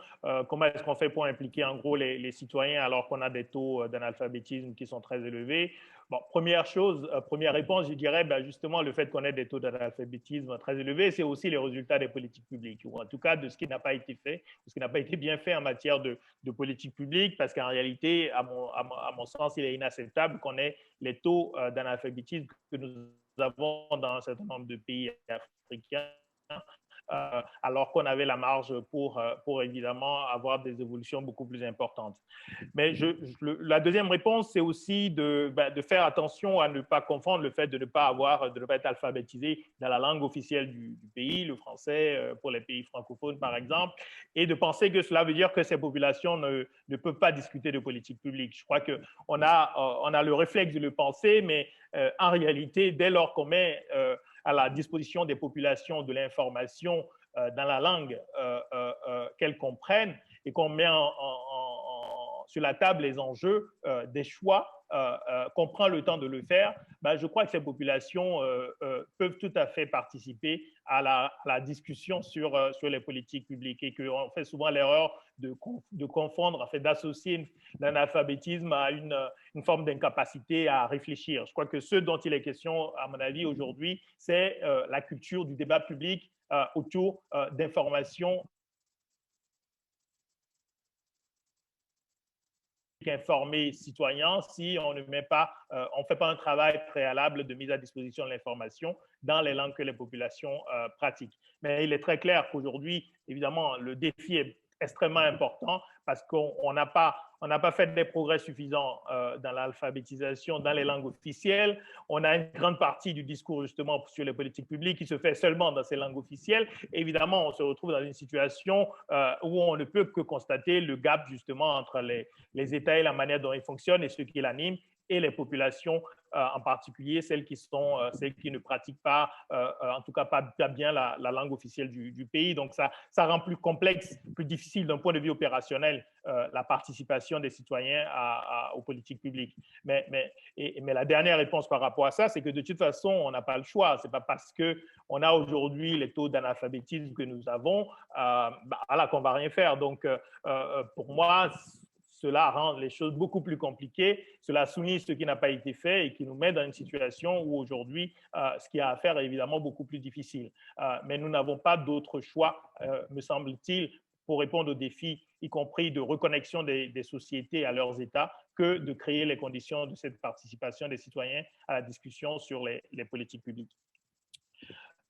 Comment est-ce qu'on fait pour impliquer en gros les citoyens alors qu'on a des taux d'analphabétisme qui sont très élevés? Bon, première chose, première réponse, je dirais justement le fait qu'on ait des taux d'analphabétisme très élevés, c'est aussi les résultats des politiques publiques, ou en tout cas de ce qui n'a pas été fait, ou ce qui n'a pas été bien fait en matière de politique publique, parce qu'en réalité, à mon sens, il est inacceptable qu'on ait les taux d'analphabétisme que nous avons dans un certain nombre de pays africains, alors qu'on avait la marge pour évidemment avoir des évolutions beaucoup plus importantes. Mais la deuxième réponse, c'est aussi de faire attention à ne pas confondre le fait de ne pas être alphabétisé dans la langue officielle du pays, le français pour les pays francophones par exemple, et de penser que cela veut dire que ces populations ne peuvent pas discuter de politique publique. Je crois qu'on a le réflexe de le penser, mais en réalité, dès lors qu'on met à la disposition des populations de l'information dans la langue qu'elles comprennent et qu'on met sur la table les enjeux des choix, qu'on prend le temps de le faire, je crois que ces populations peuvent tout à fait participer à la discussion sur les politiques publiques et qu'on fait souvent l'erreur de confondre, en fait, d'associer l'analphabétisme à une forme d'incapacité à réfléchir. Je crois que ce dont il est question, à mon avis, aujourd'hui, c'est la culture du débat public autour d'informations informer citoyens si on ne met pas, on fait pas un travail préalable de mise à disposition de l'information dans les langues que les populations pratiquent. Mais il est très clair qu'aujourd'hui, évidemment, le défi est extrêmement important parce qu'on n'a pas fait des progrès suffisants dans l'alphabétisation dans les langues officielles. On a une grande partie du discours justement sur les politiques publiques qui se fait seulement dans ces langues officielles. Et évidemment, on se retrouve dans une situation où on ne peut que constater le gap justement entre les États et la manière dont ils fonctionnent et ceux qui l'animent et les populations, en particulier celles qui ne pratiquent pas, en tout cas pas bien la langue officielle du pays. Donc ça rend plus complexe, plus difficile d'un point de vue opérationnel la participation des citoyens aux politiques publiques. Mais la dernière réponse par rapport à ça, c'est que de toute façon, on n'a pas le choix. Ce n'est pas parce qu'on a aujourd'hui les taux d'analphabétisme que nous avons qu'on ne va rien faire. Donc, pour moi, cela rend les choses beaucoup plus compliquées, cela souligne ce qui n'a pas été fait et qui nous met dans une situation où aujourd'hui, ce qu'il y a à faire est évidemment beaucoup plus difficile. Mais nous n'avons pas d'autre choix, me semble-t-il, pour répondre aux défis, y compris de reconnexion des sociétés à leurs États, que de créer les conditions de cette participation des citoyens à la discussion sur les politiques publiques.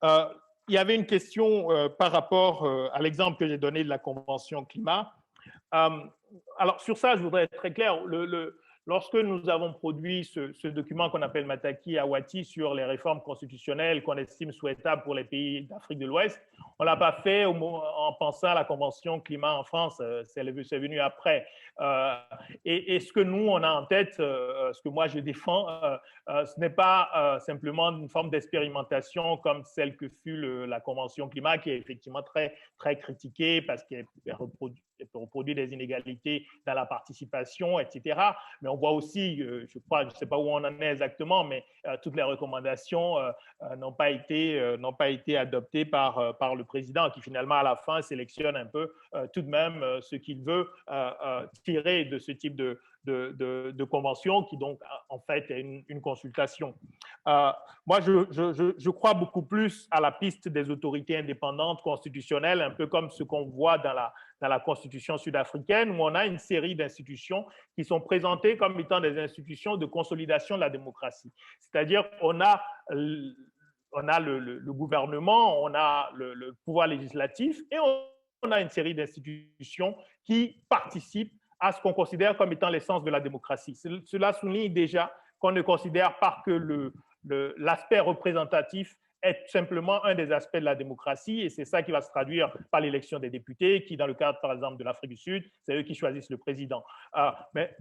Il y avait une question par rapport à l'exemple que j'ai donné de la Convention climat. Alors, sur ça, je voudrais être très clair. Lorsque nous avons produit ce document qu'on appelle Mataki Awati sur les réformes constitutionnelles qu'on estime souhaitables pour les pays d'Afrique de l'Ouest, on ne l'a pas fait en pensant à la Convention climat en France. C'est venu après. Et ce que nous, on a en tête, ce que moi je défends, ce n'est pas simplement une forme d'expérimentation comme celle que fut la Convention climat, qui est effectivement très, très critiquée parce qu'elle reproduit des inégalités dans la participation, etc. Mais on voit aussi, je crois, je ne sais pas où on en est exactement, mais toutes les recommandations n'ont pas été adoptées par le président, qui finalement, à la fin, sélectionne un peu tout de même ce qu'il veut tirer de ce type de convention, qui donc, en fait, est une consultation. Moi, je crois beaucoup plus à la piste des autorités indépendantes constitutionnelles, un peu comme ce qu'on voit dans la Constitution sud-africaine, où on a une série d'institutions qui sont présentées comme étant des institutions de consolidation de la démocratie. C'est-à-dire qu'on a le gouvernement, on a le pouvoir législatif et on a une série d'institutions qui participent à ce qu'on considère comme étant l'essence de la démocratie. Cela souligne déjà qu'on ne considère pas que l'aspect représentatif est simplement un des aspects de la démocratie, et c'est ça qui va se traduire par l'élection des députés, qui, dans le cadre, par exemple, de l'Afrique du Sud, c'est eux qui choisissent le président. Mais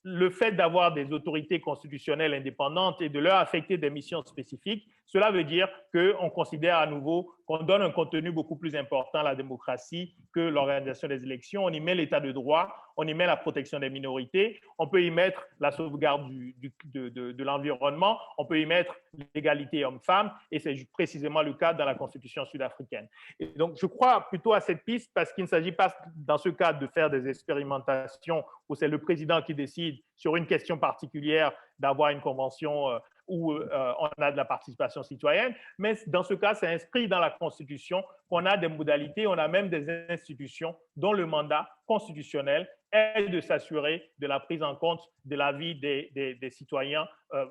le fait d'avoir des autorités constitutionnelles indépendantes et de leur affecter des missions spécifiques, cela veut dire qu'on considère à nouveau qu'on donne un contenu beaucoup plus important à la démocratie que l'organisation des élections. On y met l'état de droit, on y met la protection des minorités, on peut y mettre la sauvegarde de l'environnement, on peut y mettre l'égalité homme-femme, et c'est précisément le cas dans la Constitution sud-africaine. Et donc, je crois plutôt à cette piste parce qu'il ne s'agit pas, dans ce cas, de faire des expérimentations où c'est le président qui décide sur une question particulière d'avoir une convention où on a de la participation citoyenne, mais dans ce cas, c'est inscrit dans la Constitution qu'on a des modalités, on a même des institutions dont le mandat constitutionnel est de s'assurer de la prise en compte de la vie des citoyens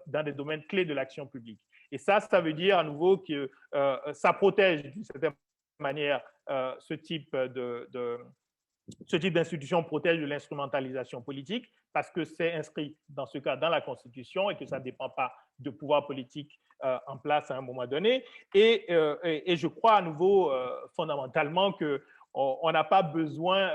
dans des domaines clés de l'action publique. Et ça veut dire à nouveau que ça protège d'une certaine manière ce type d'institution protège de l'instrumentalisation politique parce que c'est inscrit dans ce cas dans la Constitution et que ça ne dépend pas de pouvoir politique en place à un moment donné. Et je crois à nouveau fondamentalement qu'on n'a pas besoin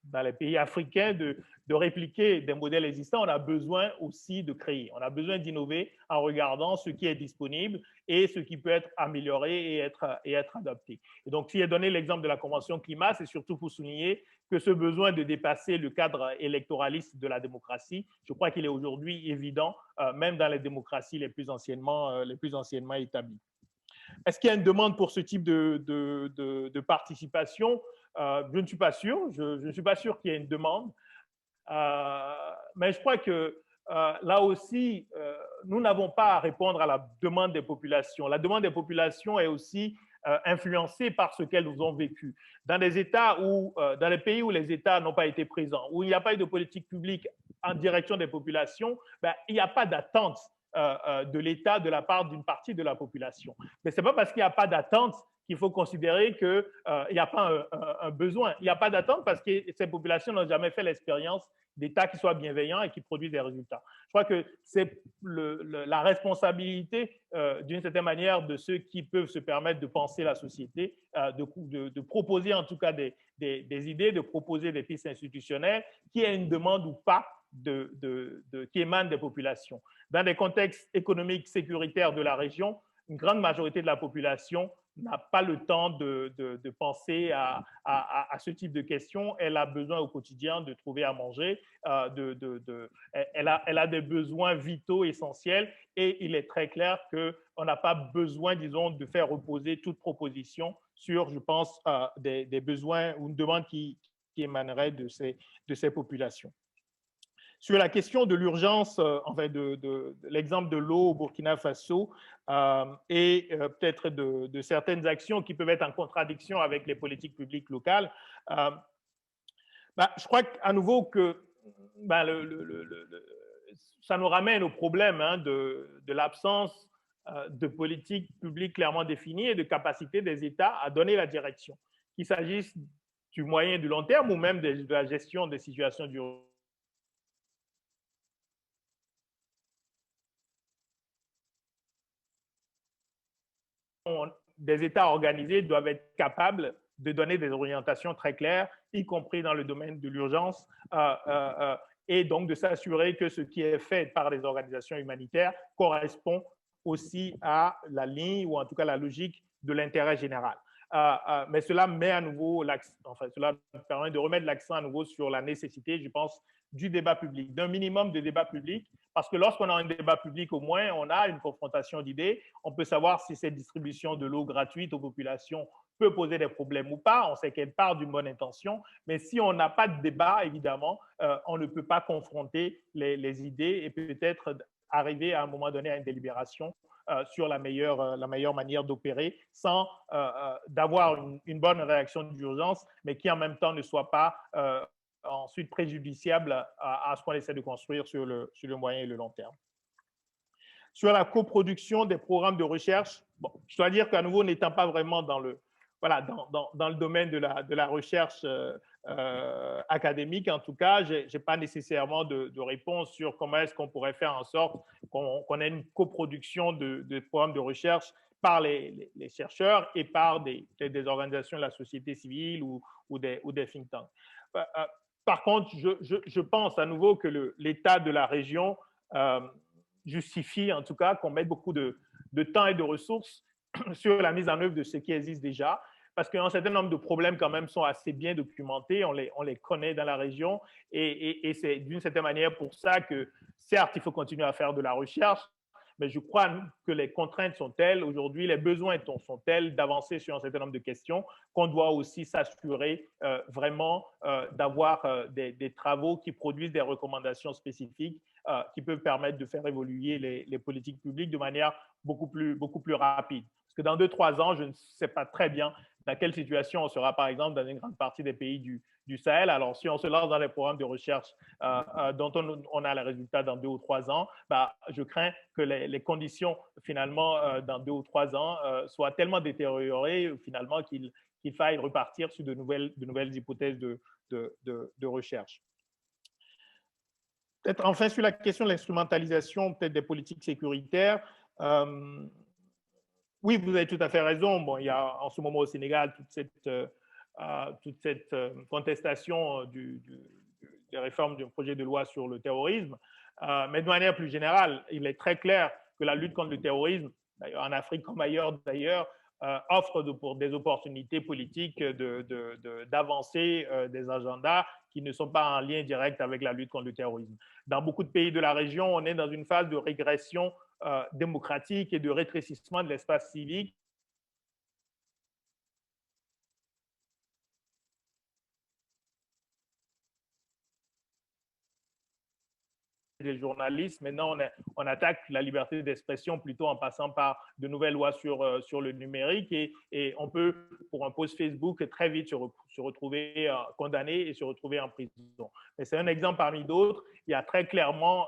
dans les pays africains de répliquer des modèles existants, on a besoin aussi de créer. On a besoin d'innover en regardant ce qui est disponible et ce qui peut être amélioré et être adapté. Et donc, si j'ai donné l'exemple de la Convention climat, c'est surtout pour souligner que ce besoin de dépasser le cadre électoraliste de la démocratie, je crois qu'il est aujourd'hui évident, même dans les démocraties les plus anciennement établies. Est-ce qu'il y a une demande pour ce type de participation? Je ne suis pas sûr. Je ne suis pas sûr qu'il y ait une demande. Mais je crois que là aussi, nous n'avons pas à répondre à la demande des populations. La demande des populations est aussi influencée par ce qu'elles ont vécu. Dans des États dans les pays où les États n'ont pas été présents, où il n'y a pas eu de politique publique en direction des populations, il n'y a pas d'attente de l'État de la part d'une partie de la population. Mais ce n'est pas parce qu'il n'y a pas d'attente qu'il faut considérer qu'il n'y a pas un besoin. Il n'y a pas d'attente parce que ces populations n'ont jamais fait l'expérience d'États qui soient bienveillants et qui produisent des résultats. Je crois que c'est la responsabilité, d'une certaine manière, de ceux qui peuvent se permettre de penser la société, de proposer en tout cas des idées, de proposer des pistes institutionnelles, qui aient une demande ou pas qui émanent des populations. Dans des contextes économiques sécuritaires de la région, une grande majorité de la population n'a pas le temps de penser à ce type de questions. Elle a besoin au quotidien de trouver à manger. Elle a des besoins vitaux essentiels et il est très clair qu'on n'a pas besoin, disons, de faire reposer toute proposition sur, je pense, des besoins ou une demande qui émanerait de ces populations. Sur la question de l'urgence, de l'exemple de l'eau au Burkina Faso et peut-être de certaines actions qui peuvent être en contradiction avec les politiques publiques locales, je crois à nouveau que ça nous ramène au problème de l'absence de politique publique clairement définie et de capacité des États à donner la direction, qu'il s'agisse du moyen et du long terme ou même de la gestion des situations d'urgence. Des États organisés doivent être capables de donner des orientations très claires, y compris dans le domaine de l'urgence, et donc de s'assurer que ce qui est fait par les organisations humanitaires correspond aussi à la ligne ou en tout cas la logique de l'intérêt général. Mais cela met à nouveau cela permet de remettre l'accent à nouveau sur la nécessité, je pense, du débat public, d'un minimum de débat public, parce que lorsqu'on a un débat public, au moins, on a une confrontation d'idées, on peut savoir si cette distribution de l'eau gratuite aux populations peut poser des problèmes ou pas, on sait qu'elle part d'une bonne intention, mais si on n'a pas de débat, évidemment, on ne peut pas confronter les idées et peut-être arriver à un moment donné à une délibération sur la meilleure manière d'opérer sans d'avoir une bonne réaction d'urgence, mais qui en même temps ne soit pas ensuite préjudiciable à ce qu'on essaie de construire sur le moyen et le long terme. Sur la coproduction des programmes de recherche, je dois dire qu'à nouveau, n'étant pas vraiment dans le domaine de la recherche académique, en tout cas, je n'ai pas nécessairement de réponse sur comment est-ce qu'on pourrait faire en sorte qu'on ait une coproduction de programmes de recherche par les chercheurs et par des organisations de la société civile ou des think tanks. Par contre, je pense à nouveau que l'état de la région justifie en tout cas qu'on mette beaucoup de temps et de ressources sur la mise en œuvre de ce qui existe déjà, parce qu'un certain nombre de problèmes quand même sont assez bien documentés, on les connaît dans la région, et c'est d'une certaine manière pour ça que, certes, il faut continuer à faire de la recherche, mais je crois que les contraintes sont telles, aujourd'hui, les besoins sont tels d'avancer sur un certain nombre de questions qu'on doit aussi s'assurer vraiment d'avoir des travaux qui produisent des recommandations spécifiques qui peuvent permettre de faire évoluer les politiques publiques de manière beaucoup plus rapide. Parce que dans 2-3 ans, je ne sais pas très bien dans quelle situation on sera, par exemple, dans une grande partie des pays du Sahel. Alors, si on se lance dans les programmes de recherche dont on a les résultats dans 2 ou 3 ans, je crains que les conditions, finalement, dans 2 ou 3 ans, soient tellement détériorées, finalement, qu'il faille repartir sur de nouvelles hypothèses de recherche. Peut-être enfin sur la question de l'instrumentalisation peut-être des politiques sécuritaires. Oui, vous avez tout à fait raison. Bon, il y a en ce moment au Sénégal toute cette contestation des réformes du projet de loi sur le terrorisme. Mais de manière plus générale, il est très clair que la lutte contre le terrorisme, en Afrique comme ailleurs d'ailleurs, offre pour des opportunités politiques d'avancer des agendas qui ne sont pas en lien direct avec la lutte contre le terrorisme. Dans beaucoup de pays de la région, on est dans une phase de régression démocratique et de rétrécissement de l'espace civique. Des journalistes, maintenant on attaque la liberté d'expression plutôt en passant par de nouvelles lois sur le numérique et on peut, pour un post Facebook, très vite se retrouver condamné et se retrouver en prison. Mais c'est un exemple parmi d'autres. Il y a très clairement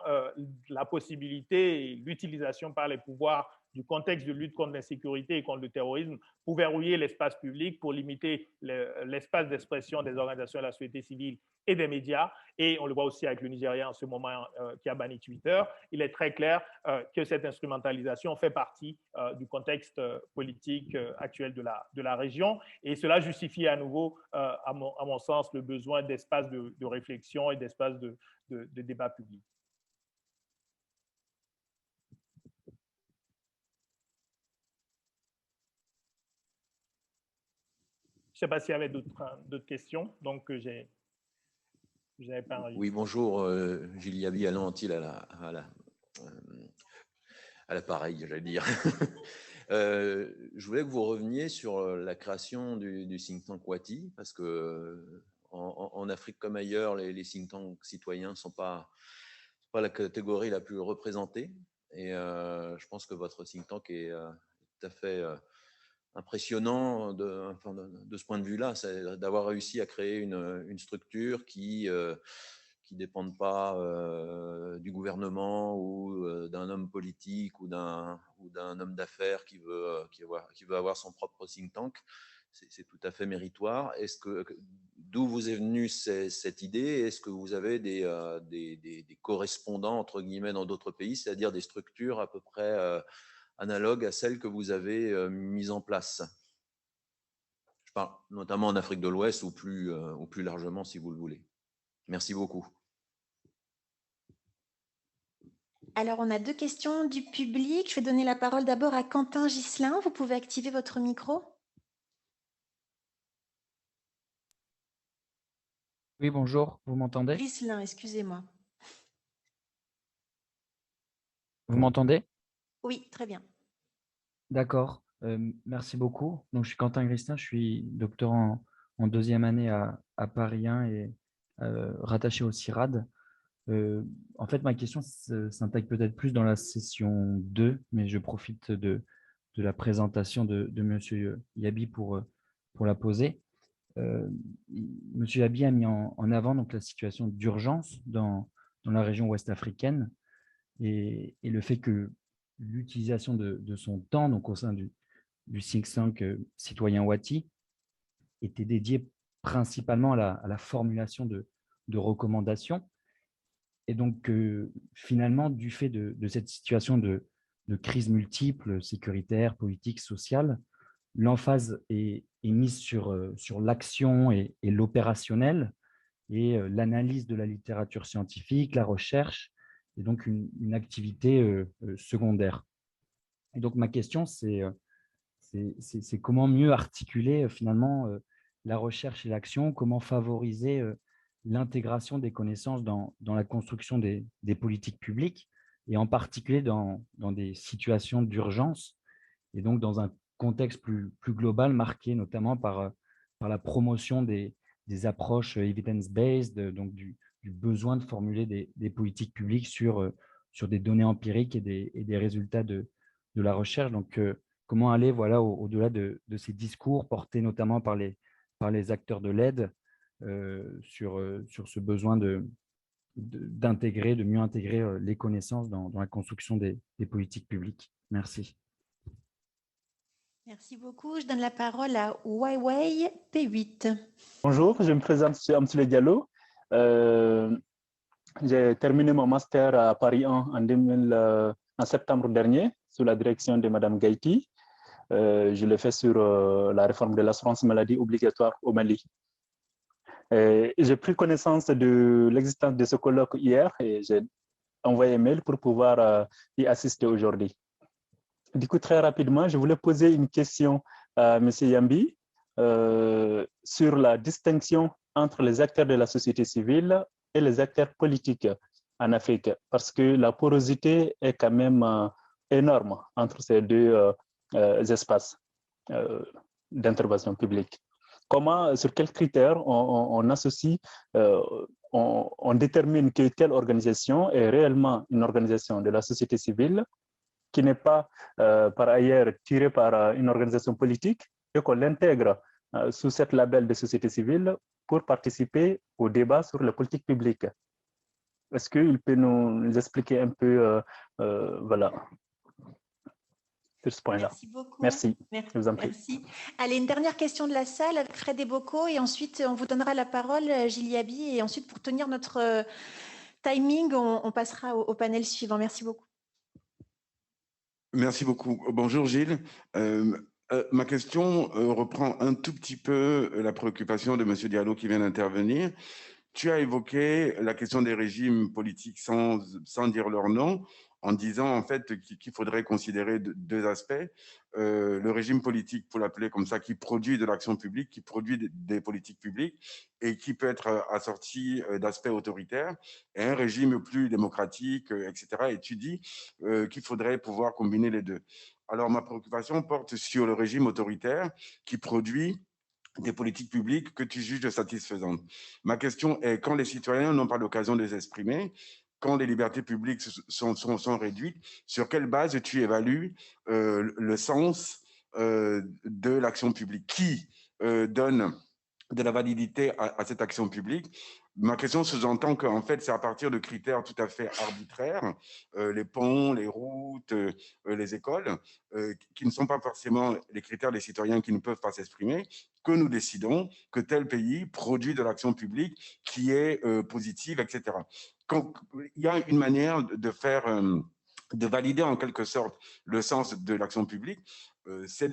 la possibilité et l'utilisation par les pouvoirs du contexte de lutte contre l'insécurité et contre le terrorisme pour verrouiller l'espace public, pour limiter l'espace d'expression des organisations de la société civile et des médias. Et on le voit aussi avec le Nigeria en ce moment qui a banni Twitter. Il est très clair que cette instrumentalisation fait partie du contexte politique actuel de la région. Et cela justifie à nouveau, à mon sens, le besoin d'espace de réflexion et d'espace de débat public. Je ne sais pas s'il y avait d'autres questions, donc je n'avais pas enregistré. Oui, bonjour, Gilles Yabi, Alain Antil à l'appareil, j'allais dire. Je voulais que vous reveniez sur la création du think tank Wati, parce que en Afrique comme ailleurs, les think tanks citoyens ne sont pas la catégorie la plus représentée. Et je pense que votre think tank est tout à fait impressionnant de ce point de vue-là, c'est d'avoir réussi à créer une structure qui ne dépende pas du gouvernement ou d'un homme politique ou d'un homme d'affaires qui veut avoir son propre think tank. C'est tout à fait méritoire. D'où vous est venue cette idée? Est-ce que vous avez des correspondants, entre guillemets, dans d'autres pays, c'est-à-dire des structures à peu près analogues à celles que vous avez mises en place? Je parle notamment en Afrique de l'Ouest ou plus largement, si vous le voulez. Merci beaucoup. Alors, on a 2 questions du public. Je vais donner la parole d'abord à Quentin Ghislain. Vous pouvez activer votre micro. Oui, bonjour, vous m'entendez? Ghislain, excusez-moi. Vous m'entendez? Oui, très bien. D'accord, merci beaucoup. Donc, je suis Quentin Ghislain, je suis doctorant en 2e année à Paris 1 et rattaché au CIRAD. En fait, ma question s'intègre peut-être plus dans la session 2, mais je profite de la présentation de M. Yabi pour la poser. M. Yabi a mis en avant donc, la situation d'urgence dans la région ouest africaine et le fait que l'utilisation de son temps donc, au sein du think tank citoyen Wati était dédiée principalement à la formulation de recommandations. Et donc, finalement, du fait de cette situation de crise multiple, sécuritaire, politique, sociale, l'emphase est mise sur l'action et l'opérationnel et l'analyse de la littérature scientifique, la recherche, et donc une activité secondaire. Et donc, ma question, c'est c'est comment mieux articuler finalement la recherche et l'action, comment favoriser l'intégration des connaissances dans la construction des politiques publiques, et en particulier dans des situations d'urgence, et donc dans un contexte plus global, marqué notamment par la promotion des approches evidence-based, donc du besoin de formuler des politiques publiques sur des données empiriques et des résultats de la recherche. Donc, comment aller voilà, au-delà de ces discours portés notamment par les acteurs de l'aide sur ce besoin d'intégrer, de mieux intégrer les connaissances dans la construction des politiques publiques. Merci. Merci beaucoup. Je donne la parole à Weiwei P8. Bonjour, je me présente, je suis Amsoulé Diallo. J'ai terminé mon master à Paris 1 en septembre dernier sous la direction de Mme Gaïti. Je l'ai fait sur la réforme de l'assurance maladie obligatoire au Mali. J'ai pris connaissance de l'existence de ce colloque hier et j'ai envoyé un mail pour pouvoir y assister aujourd'hui. Du coup, très rapidement, je voulais poser une question à M. Yambi sur la distinction entre les acteurs de la société civile et les acteurs politiques en Afrique, parce que la porosité est quand même énorme entre ces deux espaces d'intervention publique. Comment, sur quels critères on associe, on détermine que telle organisation est réellement une organisation de la société civile qui n'est pas par ailleurs tirée par une organisation politique et qu'on l'intègre sous cette label de société civile pour participer au débat sur la politique publique. Est-ce qu'il peut nous expliquer un peu, voilà, sur ce point-là? Merci beaucoup. Merci. Je vous en prie. Merci. Allez, une dernière question de la salle avec Fred Eboko et ensuite on vous donnera la parole, Gilles Yabi, et ensuite pour tenir notre timing, on passera au panel suivant. Merci beaucoup. Merci beaucoup. Bonjour Gilles. Ma question reprend un tout petit peu la préoccupation de M. Diallo qui vient d'intervenir. Tu as évoqué la question des régimes politiques sans dire leur nom, en disant en fait qu'il faudrait considérer deux aspects. Le régime politique, pour l'appeler comme ça, qui produit de l'action publique, qui produit des politiques publiques et qui peut être assorti d'aspects autoritaires, et un régime plus démocratique, etc. Et tu dis qu'il faudrait pouvoir combiner les deux. Alors ma préoccupation porte sur le régime autoritaire qui produit des politiques publiques que tu juges satisfaisantes. Ma question est, quand les citoyens n'ont pas l'occasion de les exprimer, quand les libertés publiques sont réduites, sur quelle base tu évalues le sens de l'action publique? Qui donne de la validité à cette action publique? Ma question sous-entend qu'en fait, c'est à partir de critères tout à fait arbitraires, les ponts, les routes, les écoles, qui ne sont pas forcément les critères des citoyens qui ne peuvent pas s'exprimer, que nous décidons que tel pays produit de l'action publique qui est positive, etc. Quand il y a une manière de faire, de valider en quelque sorte le sens de l'action publique, c'est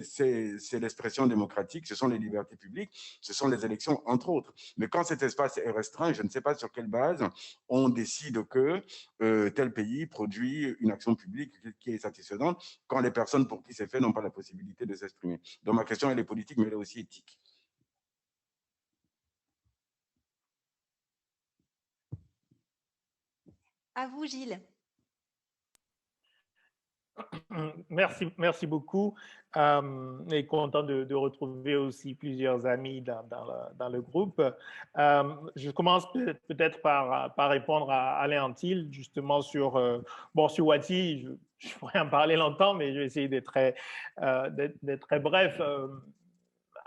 l'expression démocratique, ce sont les libertés publiques, ce sont les élections, entre autres. Mais quand cet espace est restreint, je ne sais pas sur quelle base on décide que tel pays produit une action publique qui est satisfaisante quand les personnes pour qui c'est fait n'ont pas la possibilité de s'exprimer. Donc ma question, elle est politique, mais elle est aussi éthique. À vous, Gilles. Merci beaucoup. Et content de retrouver aussi plusieurs amis dans le groupe. Je commence peut-être par répondre à Alain Antil, justement sur Wati. Je pourrais en parler longtemps, mais je vais essayer d'être très bref.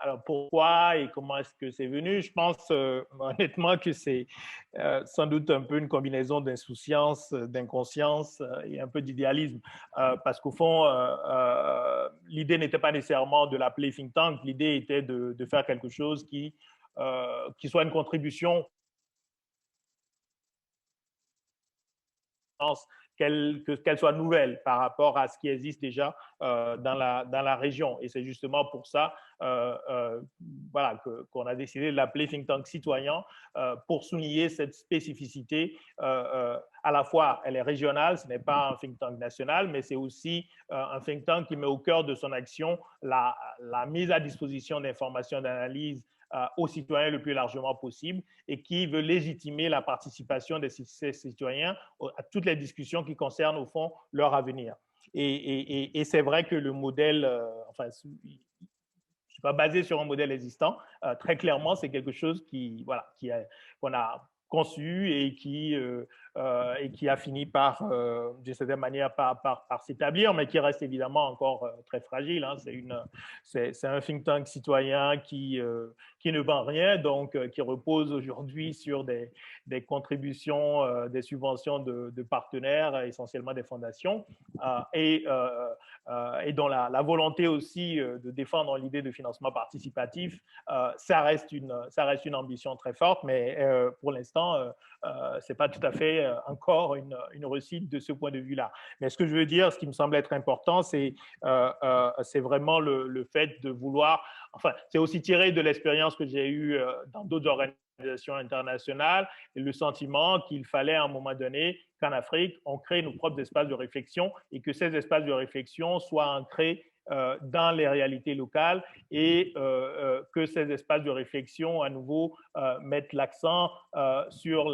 Alors, pourquoi et comment est-ce que c'est venu? Je pense honnêtement que c'est sans doute un peu une combinaison d'insouciance, d'inconscience et un peu d'idéalisme. Parce qu'au fond, l'idée n'était pas nécessairement de l'appeler think tank, l'idée était de faire quelque chose qui soit une contribution qu'elle soit nouvelle par rapport à ce qui existe déjà dans la région. Et c'est justement pour ça voilà, qu'on a décidé de l'appeler think tank citoyen pour souligner cette spécificité. À la fois, elle est régionale, ce n'est pas un think tank national, mais c'est aussi un think tank qui met au cœur de son action la mise à disposition d'informations d'analyse aux citoyens le plus largement possible et qui veut légitimer la participation de ces citoyens à toutes les discussions qui concernent au fond leur avenir. Et c'est vrai que le modèle, enfin, je ne suis pas basé sur un modèle existant, très clairement, c'est quelque chose qu'on a conçu et qui a fini par, d'une certaine manière, par s'établir, mais qui reste évidemment encore très fragile. Hein. C'est un think tank citoyen qui ne vend rien, donc qui repose aujourd'hui sur des contributions, des subventions de partenaires, essentiellement des fondations, et dont la volonté aussi de défendre l'idée de financement participatif, ça reste une ambition très forte, mais pour l'instant, ce n'est pas tout à fait encore une réussite de ce point de vue-là. Mais ce que je veux dire, ce qui me semble être important, c'est vraiment le fait de vouloir, enfin, c'est aussi tiré de l'expérience que j'ai eue dans d'autres organisations internationales, et le sentiment qu'il fallait à un moment donné qu'en Afrique, on crée nos propres espaces de réflexion et que ces espaces de réflexion soient ancrés dans les réalités locales et que ces espaces de réflexion, à nouveau, mettent l'accent sur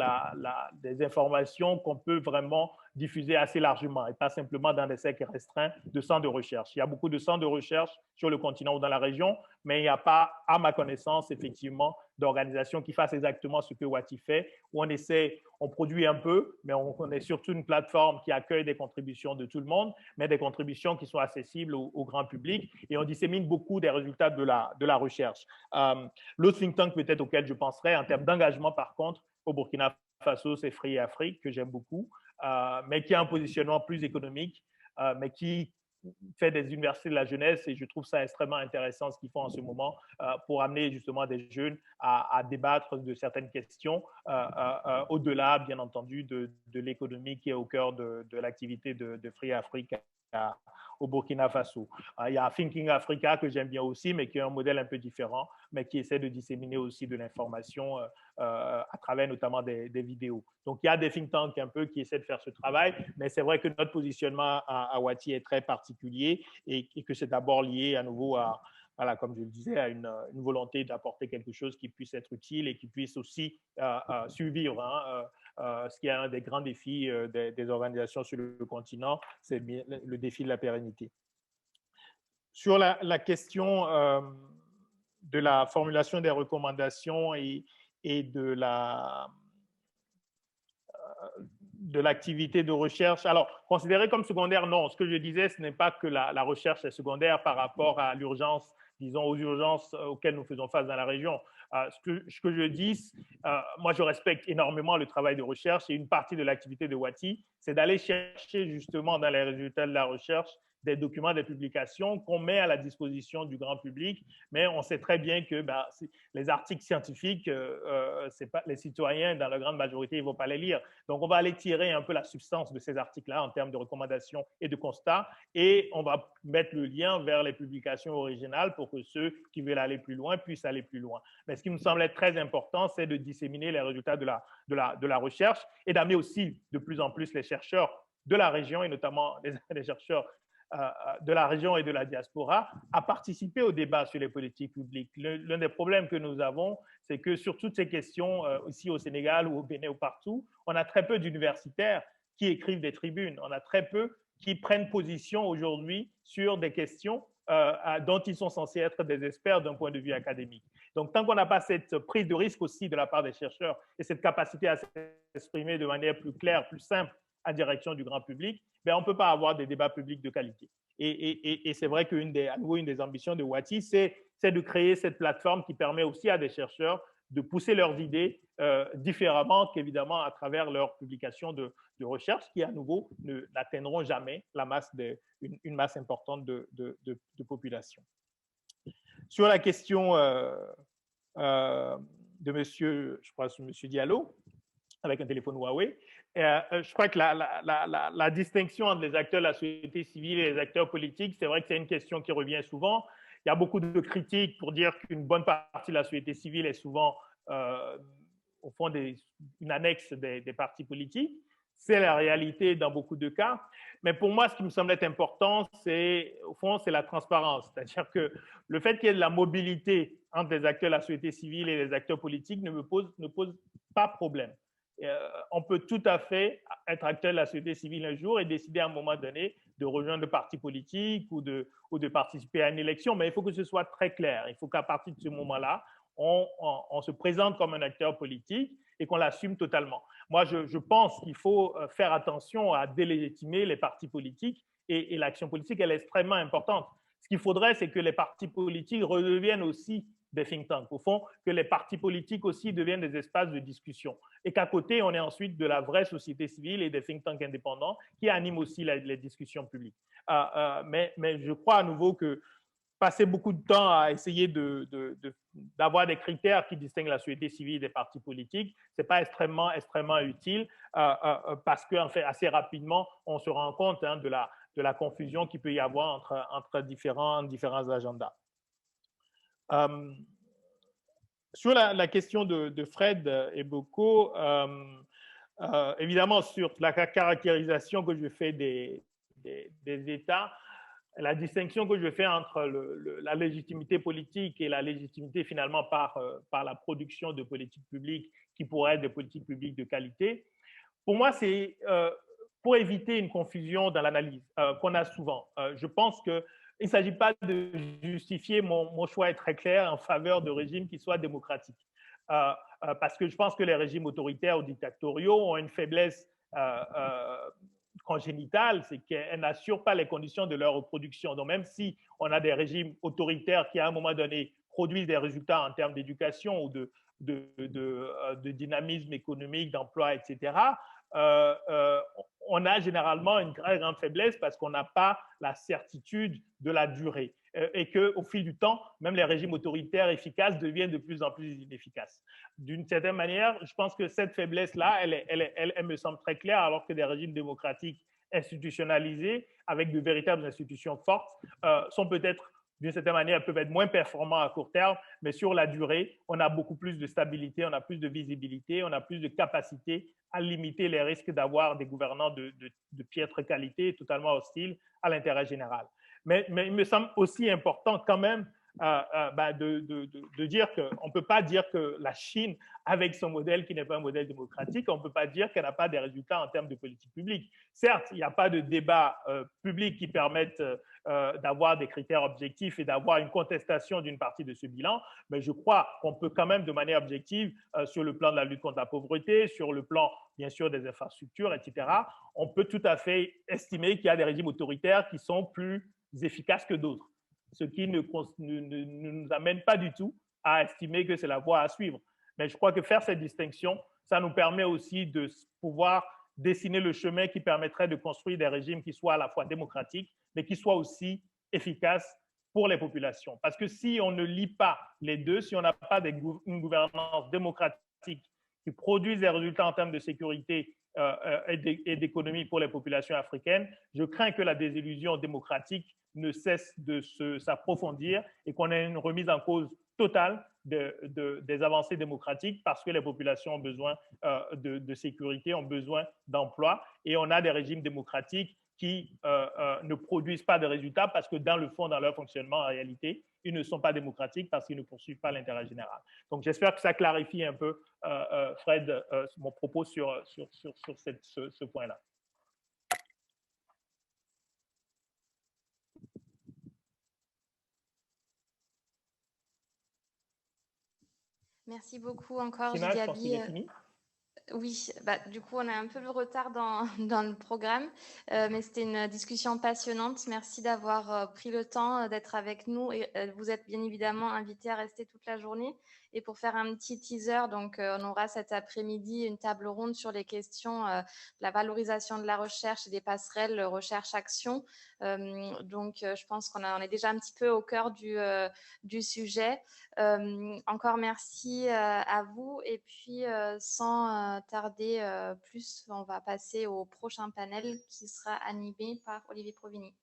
des informations qu'on peut vraiment diffuser assez largement et pas simplement dans des cercles restreints de centres de recherche. Il y a beaucoup de centres de recherche sur le continent ou dans la région, mais il n'y a pas, à ma connaissance, effectivement, d'organisations qui fassent exactement ce que Wati fait, où on produit un peu, mais on est surtout une plateforme qui accueille des contributions de tout le monde, mais des contributions qui sont accessibles au grand public, et on dissémine beaucoup des résultats de la recherche. L'autre think tank peut-être auquel je penserais, en termes d'engagement par contre, au Burkina Faso, c'est Free Afrique, que j'aime beaucoup, mais qui a un positionnement plus économique, mais qui fait des universités de la jeunesse, et je trouve ça extrêmement intéressant ce qu'ils font en ce moment pour amener justement des jeunes à débattre de certaines questions au-delà, bien entendu, de l'économie qui est au cœur de l'activité de Free Afrique au Burkina Faso. Il y a Thinking Africa que j'aime bien aussi, mais qui est un modèle un peu différent, mais qui essaie de disséminer aussi de l'information à travers notamment des vidéos. Donc, il y a des think tanks un peu qui essaient de faire ce travail, mais c'est vrai que notre positionnement à Wati est très particulier et que c'est d'abord lié à nouveau à, voilà, comme je le disais, à une volonté d'apporter quelque chose qui puisse être utile et qui puisse aussi survivre. Ce qui est un des grands défis des organisations sur le continent, c'est le défi de la pérennité. Sur la question de la formulation des recommandations et de l'activité de recherche. Alors, considérée comme secondaire, non. Ce que je disais, ce n'est pas que la recherche est secondaire par rapport à l'urgence, disons, aux urgences auxquelles nous faisons face dans la région. Ce que je dis, moi, je respecte énormément le travail de recherche et une partie de l'activité de Wati, c'est d'aller chercher justement dans les résultats de la recherche des documents, des publications qu'on met à la disposition du grand public, mais on sait très bien que les articles scientifiques, c'est pas, les citoyens, dans la grande majorité, ils ne vont pas les lire. Donc, on va aller tirer un peu la substance de ces articles-là en termes de recommandations et de constats, et on va mettre le lien vers les publications originales pour que ceux qui veulent aller plus loin puissent aller plus loin. Mais ce qui me semble être très important, c'est de disséminer les résultats de la recherche et d'amener aussi de plus en plus les chercheurs de la région, et notamment les chercheurs de la région et de la diaspora à participer au débat sur les politiques publiques. L'un des problèmes que nous avons, c'est que sur toutes ces questions, ici au Sénégal ou au Bénin ou partout, on a très peu d'universitaires qui écrivent des tribunes. On a très peu qui prennent position aujourd'hui sur des questions dont ils sont censés être des experts d'un point de vue académique. Donc, tant qu'on n'a pas cette prise de risque aussi de la part des chercheurs et cette capacité à s'exprimer de manière plus claire, plus simple, en direction du grand public, on ne peut pas avoir des débats publics de qualité. Et c'est vrai qu'une des ambitions de Wati, c'est de créer cette plateforme qui permet aussi à des chercheurs de pousser leurs idées différemment qu'évidemment à travers leurs publications de recherche qui, à nouveau, n'atteindront jamais une masse importante de population. Sur la question de monsieur Diallo, avec un téléphone Huawei. Je crois que la distinction entre les acteurs de la société civile et les acteurs politiques, c'est vrai que c'est une question qui revient souvent. Il y a beaucoup de critiques pour dire qu'une bonne partie de la société civile est souvent, au fond, une annexe des partis politiques. C'est la réalité dans beaucoup de cas. Mais pour moi, ce qui me semble être important, au fond, c'est la transparence. C'est-à-dire que le fait qu'il y ait de la mobilité entre les acteurs de la société civile et les acteurs politiques ne pose pas problème. On peut tout à fait être acteur de la société civile un jour et décider à un moment donné de rejoindre le parti politique ou de participer à une élection, mais il faut que ce soit très clair. Il faut qu'à partir de ce moment-là, on se présente comme un acteur politique et qu'on l'assume totalement. Moi, je pense qu'il faut faire attention à délégitimer les partis politiques et l'action politique, elle est extrêmement importante. Ce qu'il faudrait, c'est que les partis politiques redeviennent aussi des think tanks, au fond, que les partis politiques aussi deviennent des espaces de discussion et qu'à côté, on ait ensuite de la vraie société civile et des think tanks indépendants qui animent aussi les discussions publiques. Mais je crois à nouveau que passer beaucoup de temps à essayer d'avoir des critères qui distinguent la société civile des partis politiques, ce n'est pas extrêmement utile parce qu'en fait, assez rapidement, on se rend compte de la confusion qu'il peut y avoir entre différents agendas. Sur la question de Fred et Boko, évidemment, sur la caractérisation que je fais des États, la distinction que je fais entre la légitimité politique et la légitimité finalement par la production de politiques publiques qui pourraient être des politiques publiques de qualité, pour moi, c'est pour éviter une confusion dans l'analyse qu'on a souvent. Je pense qu'il ne s'agit pas de justifier, mon choix est très clair en faveur de régimes qui soient démocratiques. Parce que je pense que les régimes autoritaires ou dictatoriaux ont une faiblesse congénitale, c'est qu'elles n'assurent pas les conditions de leur reproduction. Donc même si on a des régimes autoritaires qui à un moment donné produisent des résultats en termes d'éducation ou de dynamisme économique, d'emploi, etc., on a généralement une très grande faiblesse parce qu'on n'a pas la certitude de la durée et qu'au fil du temps, même les régimes autoritaires efficaces deviennent de plus en plus inefficaces. D'une certaine manière, je pense que cette faiblesse-là, elle me semble très claire, alors que des régimes démocratiques institutionnalisés, avec de véritables institutions fortes, sont peut-être, d'une certaine manière, peuvent être moins performants à court terme, mais sur la durée, on a beaucoup plus de stabilité, on a plus de visibilité, on a plus de capacité à limiter les risques d'avoir des gouvernants de piètre qualité, totalement hostiles à l'intérêt général. Mais il me semble aussi important quand même de dire qu'on ne peut pas dire que la Chine, avec son modèle qui n'est pas un modèle démocratique, on ne peut pas dire qu'elle n'a pas des résultats en termes de politique publique. Certes, il n'y a pas de débat public qui permette d'avoir des critères objectifs et d'avoir une contestation d'une partie de ce bilan, mais je crois qu'on peut quand même de manière objective, sur le plan de la lutte contre la pauvreté, sur le plan bien sûr des infrastructures, etc., on peut tout à fait estimer qu'il y a des régimes autoritaires qui sont plus efficaces que d'autres, ce qui ne nous amène pas du tout à estimer que c'est la voie à suivre. Mais je crois que faire cette distinction, ça nous permet aussi de pouvoir dessiner le chemin qui permettrait de construire des régimes qui soient à la fois démocratiques, mais qui soient aussi efficaces pour les populations. Parce que si on ne lie pas les deux, si on n'a pas une gouvernance démocratique qui produise des résultats en termes de sécurité et d'économie pour les populations africaines, je crains que la désillusion démocratique ne cesse de s'approfondir et qu'on ait une remise en cause totale des avancées démocratiques parce que les populations ont besoin de sécurité, ont besoin d'emploi et on a des régimes démocratiques qui ne produisent pas de résultats parce que dans le fond, dans leur fonctionnement, en réalité, ils ne sont pas démocratiques parce qu'ils ne poursuivent pas l'intérêt général. Donc, j'espère que ça clarifie un peu, Fred, mon propos sur ce point-là. Merci beaucoup encore, Sina, je pense qu'il est fini. Oui, du coup, on a un peu de retard dans le programme, mais c'était une discussion passionnante. Merci d'avoir pris le temps d'être avec nous et vous êtes bien évidemment invité à rester toute la journée Et pour faire un petit teaser, donc, on aura cet après-midi une table ronde sur les questions de la valorisation de la recherche et des passerelles recherche-action. Donc, je pense qu'on est déjà un petit peu au cœur du sujet. Encore merci à vous. Et puis, sans tarder plus, on va passer au prochain panel qui sera animé par Olivier Provini.